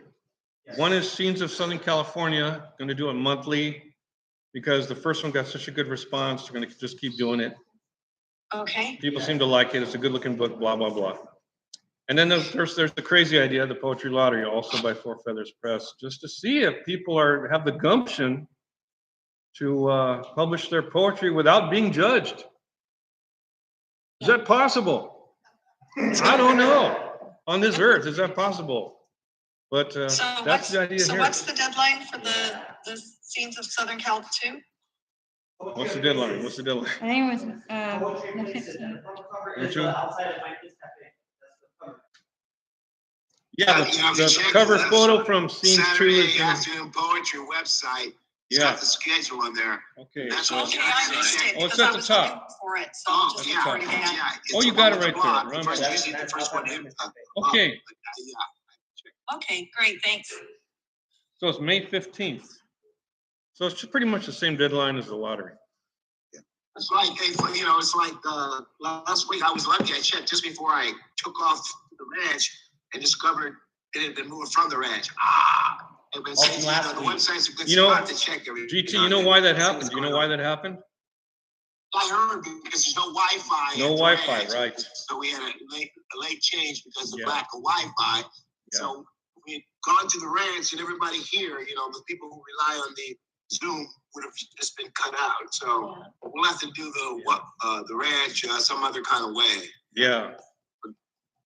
One is Scenes of Southern California, going to do it monthly because the first one got such a good response. They're going to just keep doing it. Okay. People seem to like it. It's a good looking book, blah, blah, blah. And then there's the crazy idea, the Poetry Lottery, also by Four Feathers Press, just to see if people have the gumption to publish their poetry without being judged. Is that possible? I don't know. On this earth, is that possible? But that's the idea here. So what's the deadline for the Scenes of Southern Cal 2? What's the deadline? I think it was the 15th. Yeah, the cover photo from Scene 2 is Saturday Afternoon Poetry website. It's got the schedule on there. Okay. That's I missed it. Oh, it's at the top. For it, so I'm just reporting it. Oh, you got it right there. The first one in. Okay. Okay, great, thanks. So it's May 15th. So it's pretty much the same deadline as the lottery. It's like, it's like last week I was lucky. I checked just before I took off the ranch and discovered it had been moved from the ranch. The website's a good spot to check everything. GT, you know why that happened? Do you know why that happened? I heard because there's no Wi-Fi. No Wi-Fi, right. So we had a late change because of lack of Wi-Fi. Yeah. So we had gone to the ranch and everybody here, the people who rely on the Zoom would have just been cut out. So we'll have to do the ranch some other kind of way. Yeah.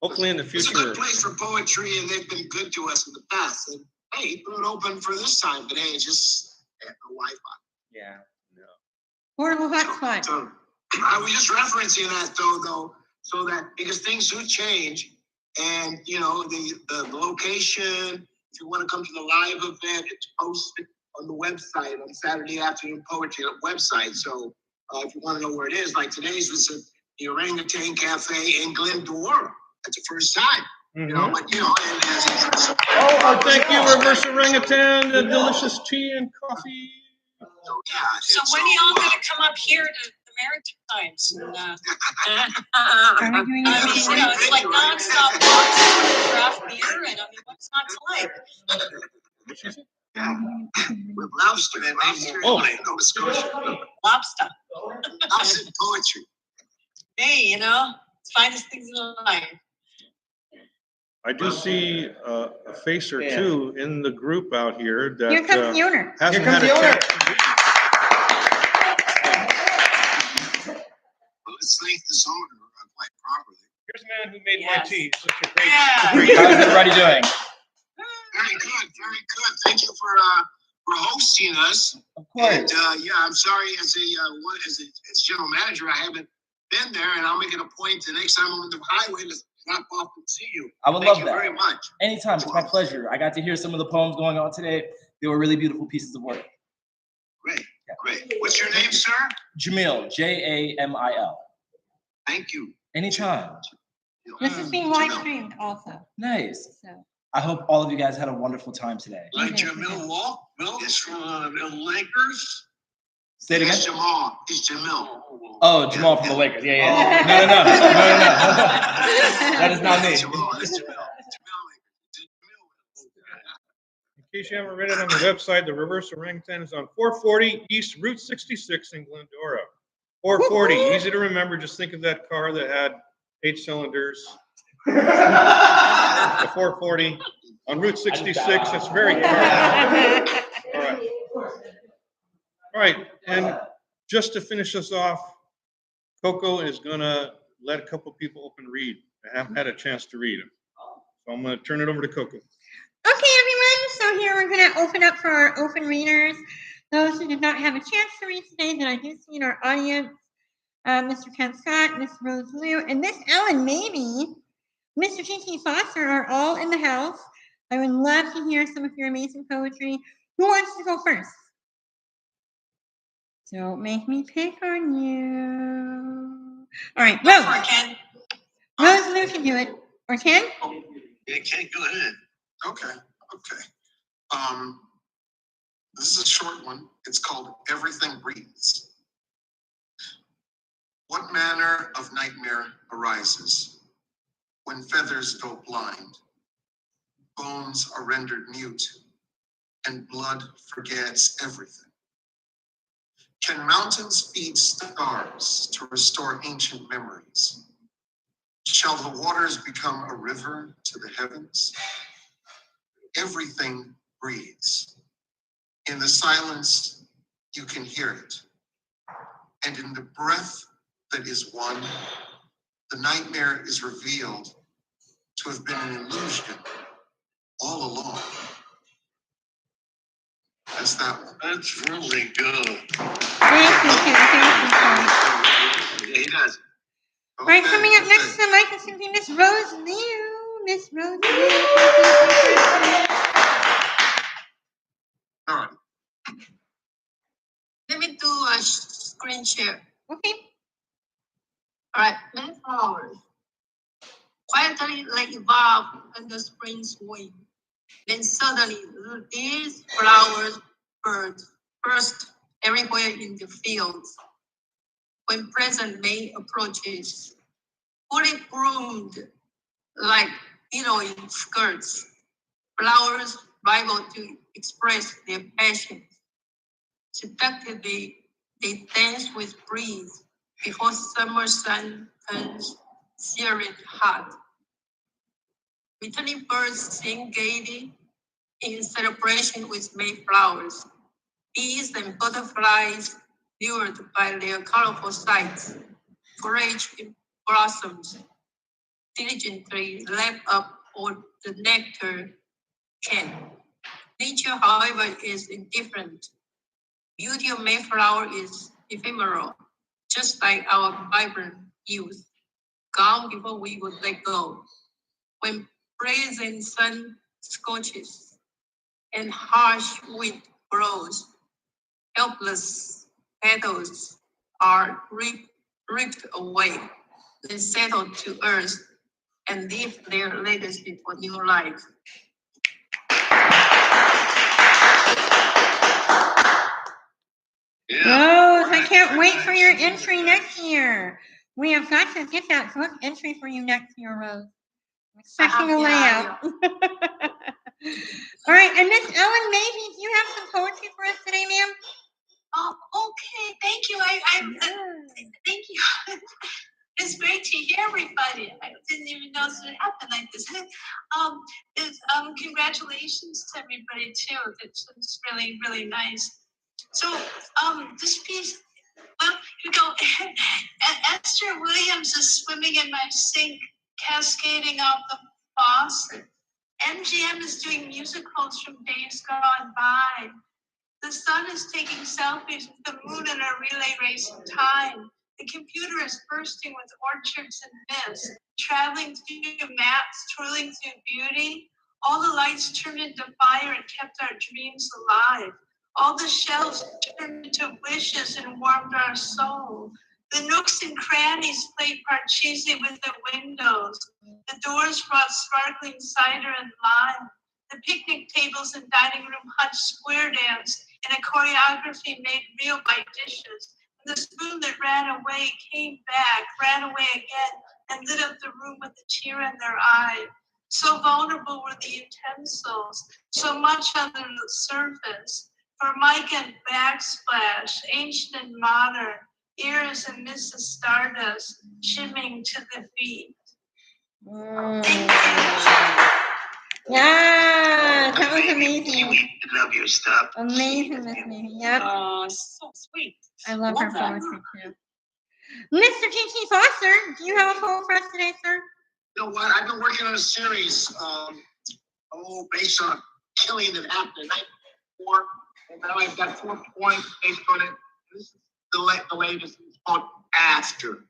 Hopefully in the future. It's a good place for poetry, and they've been good to us in the past. And hey, put it open for this time, but hey, it's just no Wi-Fi. Yeah. No. Portable hotspot. So I was just referencing that though, so that because things do change, and the location. If you want to come to the live event, it's posted on the website on Saturday Afternoon Poetry website. So if you want to know where it is, like today's was at the Orangutan Cafe in Glendora. That's the first time. Mm-hmm. But thank you, Reverse Orangutan, the delicious tea and coffee. So when are y'all going to come up here to the Maritimes? It's like nonstop craft beer, and what's not to like? With lobster and Nova Scotia. Lobster. Lobster poetry. Hey, it's the finest things in life. I do see a face or two in the group out here that Here comes the owner. hasn't had a chance. Well, let's thank this owner quite properly. Here's a man who made my tea. Such a great. How's everybody doing? Very good. Thank you for hosting us. Of course. And I'm sorry as general manager, I haven't been there, and I'll make it a point the next time I'm on the highway to drop off and see you. I would love that. Thank you very much. Anytime, it's my pleasure. I got to hear some of the poems going on today. They were really beautiful pieces of work. Great. What's your name, sir? Jamil, Jamil. Thank you. Anytime. This is being live streamed also. Nice. So. I hope all of you guys had a wonderful time today. Like Jamil Walk? It's from the Lakers. Say it again. It's Jamal. It's Jamil. Oh, Jamal from the Lakers. Yeah. No. That is not me. In case you haven't read it on the website, the Reverse Orangutan is on 440 East Route 66 in Glendora. 440, easy to remember. Just think of that car that had 8 cylinders. The 440 on Route 66. It's very common. All right. And just to finish us off, Coco is gonna let a couple people open read. I haven't had a chance to read them. So I'm gonna turn it over to Coco. Okay, everyone, so here we're going to open up for our open readers. Those who did not have a chance to read today that I do see in our audience, Mr. Ken Scott, Miss Rose Liu, and Miss Ellen Maybe, Mr. T.T. Foster are all in the house. I would love to hear some of your amazing poetry. Who wants to go first? Don't make me pick on you. All right, Rose. Ken. Rose Liu can do it. Or Ken? Yeah, Ken, go ahead. Okay. This is a short one. It's called Everything Breathes. What manner of nightmare arises when feathers go blind, bones are rendered mute, and blood forgets everything? Can mountains feed stars to restore ancient memories? Shall the waters become a river to the heavens? Everything breathes. In the silence, you can hear it. And in the breath that is one, the nightmare is revealed to have been an illusion all along. That's that one. That's really good. Thank you, Ken. Yeah, he does. All right, coming up next to the mic is going to be Miss Rose Liu. Miss Rose Liu. All right. Let me do a screen share. Okay. All right, many flowers quietly evolve under spring's wing. Then suddenly, these flowers burst everywhere in the fields. When present May approaches, fully groomed like billowing skirts, flowers rival to express their passions. Seductively, they dance with breeze before summer sun turns searing hot. Returning birds sing gaily in celebration with May flowers. Bees and butterflies, lured by their colorful sights, forage in blossoms, diligently lap up all the nectar can. Nature, however, is indifferent. Beauty of Mayflower is ephemeral, just like our vibrant youth, gone before we would let go. When brazen sun scorches and harsh wind blows, helpless petals are ripped away, then settle to earth and leave their legacy for new life. Rose, I can't wait for your entry next year. We have got to get that book entry for you next year, Rose. I'm expecting a layout. All right, and Miss Ellen Maybe, do you have some poetry for us today, ma'am? Okay, thank you. Thank you. It's great to hear everybody. I didn't even know this would happen like this. Congratulations to everybody too. It's really, really nice. So, this piece, well, you go. Esther Williams is swimming in my sink, cascading off the faucet. MGM is doing musicals from days gone by. The sun is taking selfies with the moon in a relay race of time. The computer is bursting with orchards and myths, traveling through maps, twirling through beauty. All the lights turned into fire and kept our dreams alive. All the shelves turned into wishes and warmed our soul. The nooks and crannies played parcheesi with the windows. The doors brought sparkling cider and lime. The picnic tables and dining room hutch square danced, and a choreography made real by dishes. And the spoon that ran away came back, ran away again, and lit up the room with a tear in their eye. So vulnerable were the utensils, so much on the surface. Formica and backsplash, ancient and modern, ears and Mrs. Stardust, shimming to the feet. Yeah, that was amazing. We love your stuff. Amazing, Miss Maybe. Yep. Oh, so sweet. I love her poetry too. Mr. G.T. Foster, do you have a poem for us today, sir? You know what? I've been working on a series, based on a killing that happened the night before, and now I've got 4 points based on it. This is the latest. It's called After.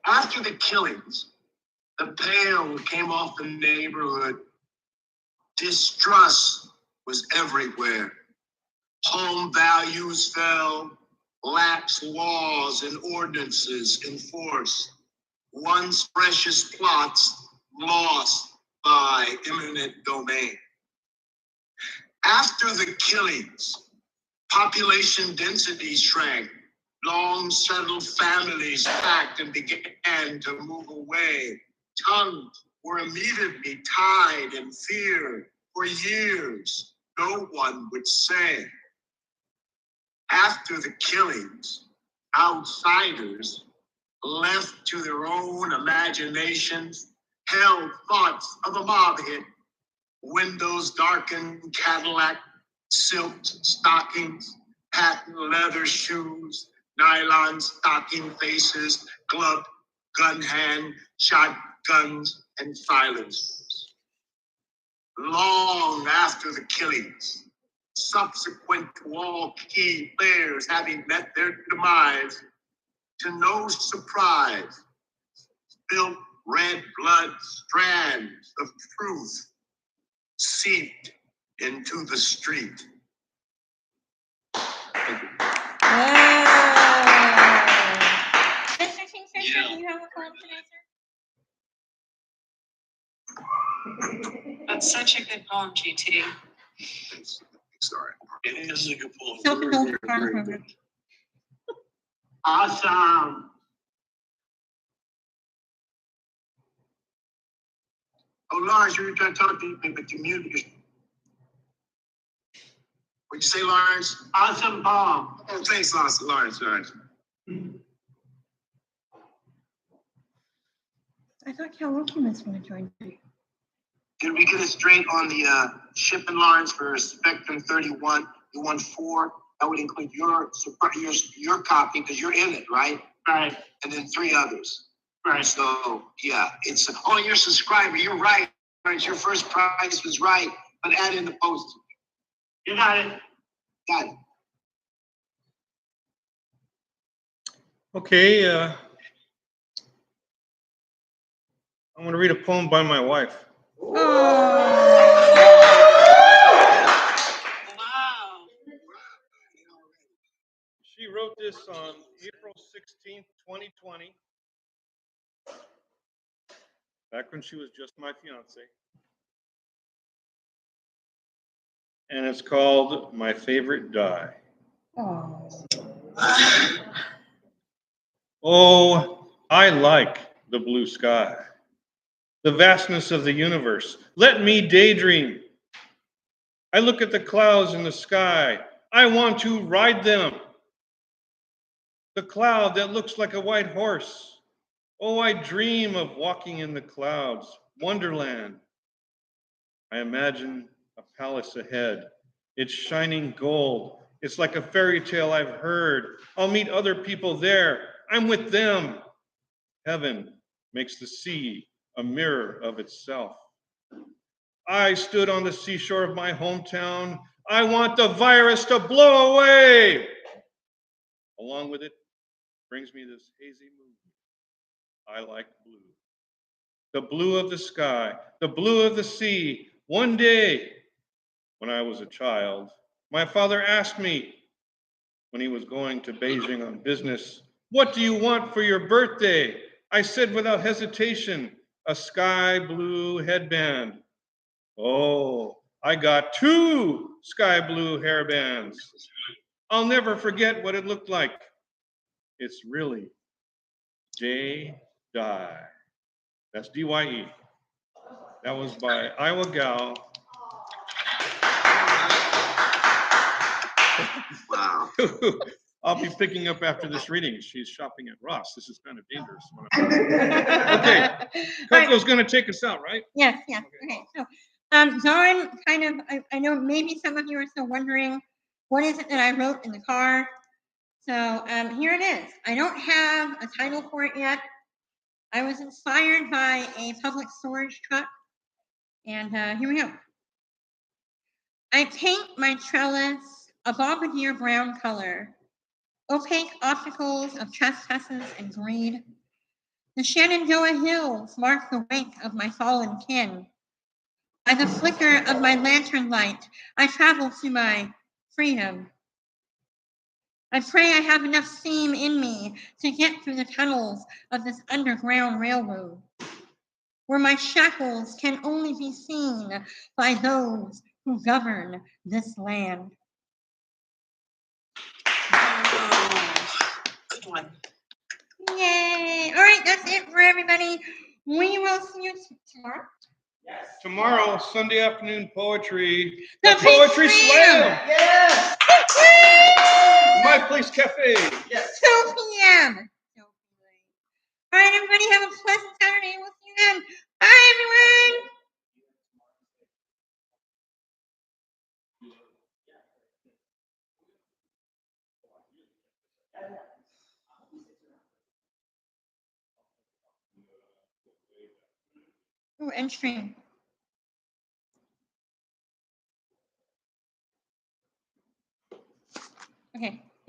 After the killings, the pale came off the neighborhood. Distrust was everywhere. Home values fell, lax laws and ordinances enforced. Once precious plots lost by eminent domain. After the killings, population density shrank. Long settled families packed and began to move away. Tongues were immediately tied in fear. For years, no one would say. After the killings, outsiders, left to their own imaginations, held thoughts of a mob hit. Windows darkened, Cadillac, silk stockings, patent leather shoes, nylon stocking faces, gloved gun hand, shotguns, and silencers. Long after the killings, subsequent to all key players having met their demise, to no surprise, spilt red blood strands of truth seeped into the street. Thank you. Mr. Kingfisher, do you have a poem today, sir? That's such a good poem, GT. Sorry. It is a good poem. Self-indulgent Very, very program. Awesome. Oh, Lawrence, you were trying to talk to me, but you muted. What'd you say, Lawrence? Awesome poem. Oh, thanks, Lawrence. I thought karaoke was going to join me. Did we get it straight on the shipping lines for Spectrum 31? You won 4. That would include your copy because you're in it, right? Right. And then 3 others. Right. So yeah, it's your subscriber. You're right. Your first price was right, but add in the postage. You got it. Got it. Okay, I'm going to read a poem by my wife. Wow. She wrote this on April 16th, 2020, back when she was just my fiance. And it's called My Favorite Die. Oh, I like the blue sky, the vastness of the universe. Let me daydream. I look at the clouds in the sky. I want to ride them. The cloud that looks like a white horse. Oh, I dream of walking in the clouds, Wonderland. I imagine a palace ahead. It's shining gold. It's like a fairy tale I've heard. I'll meet other people there. I'm with them. Heaven makes the sea a mirror of itself. I stood on the seashore of my hometown. I want the virus to blow away. Along with it brings me this hazy mood. I like blue. The blue of the sky, the blue of the sea. One day, when I was a child, my father asked me, when he was going to Beijing on business, "What do you want for your birthday?" I said without hesitation, "A sky blue headband." Oh, I got 2 sky blue hairbands. I'll never forget what it looked like. It's really J-Dye. That's D-Y-E. That was by Iowa Gal. Wow. I'll be picking up after this reading. She's shopping at Ross. This is kind of dangerous. Okay, Coco's going to take us out, right? Yes. Okay. So, John, I know maybe some of you are still wondering, what is it that I wrote in the car? So here it is. I don't have a title for it yet. I was inspired by a public storage truck, and here we go. I paint my trellis a bombardier brown color, opaque opticals of trespasses and greed. The Shenandoah Hills mark the wake of my fallen kin. By the flicker of my lantern light, I travel to my freedom. I pray I have enough steam in me to get through the tunnels of this underground railroad, where my shackles can only be seen by those who govern this land. Good one. Yay! All right, that's it for everybody. We will see you tomorrow. Tomorrow, Sunday afternoon poetry. The Poetry Slam! Slam! Yes! My Place Cafe. 2 p.m. All right, everybody, have a pleasant Saturday. We'll see you then. Bye, everyone. Ooh, end stream. Okay.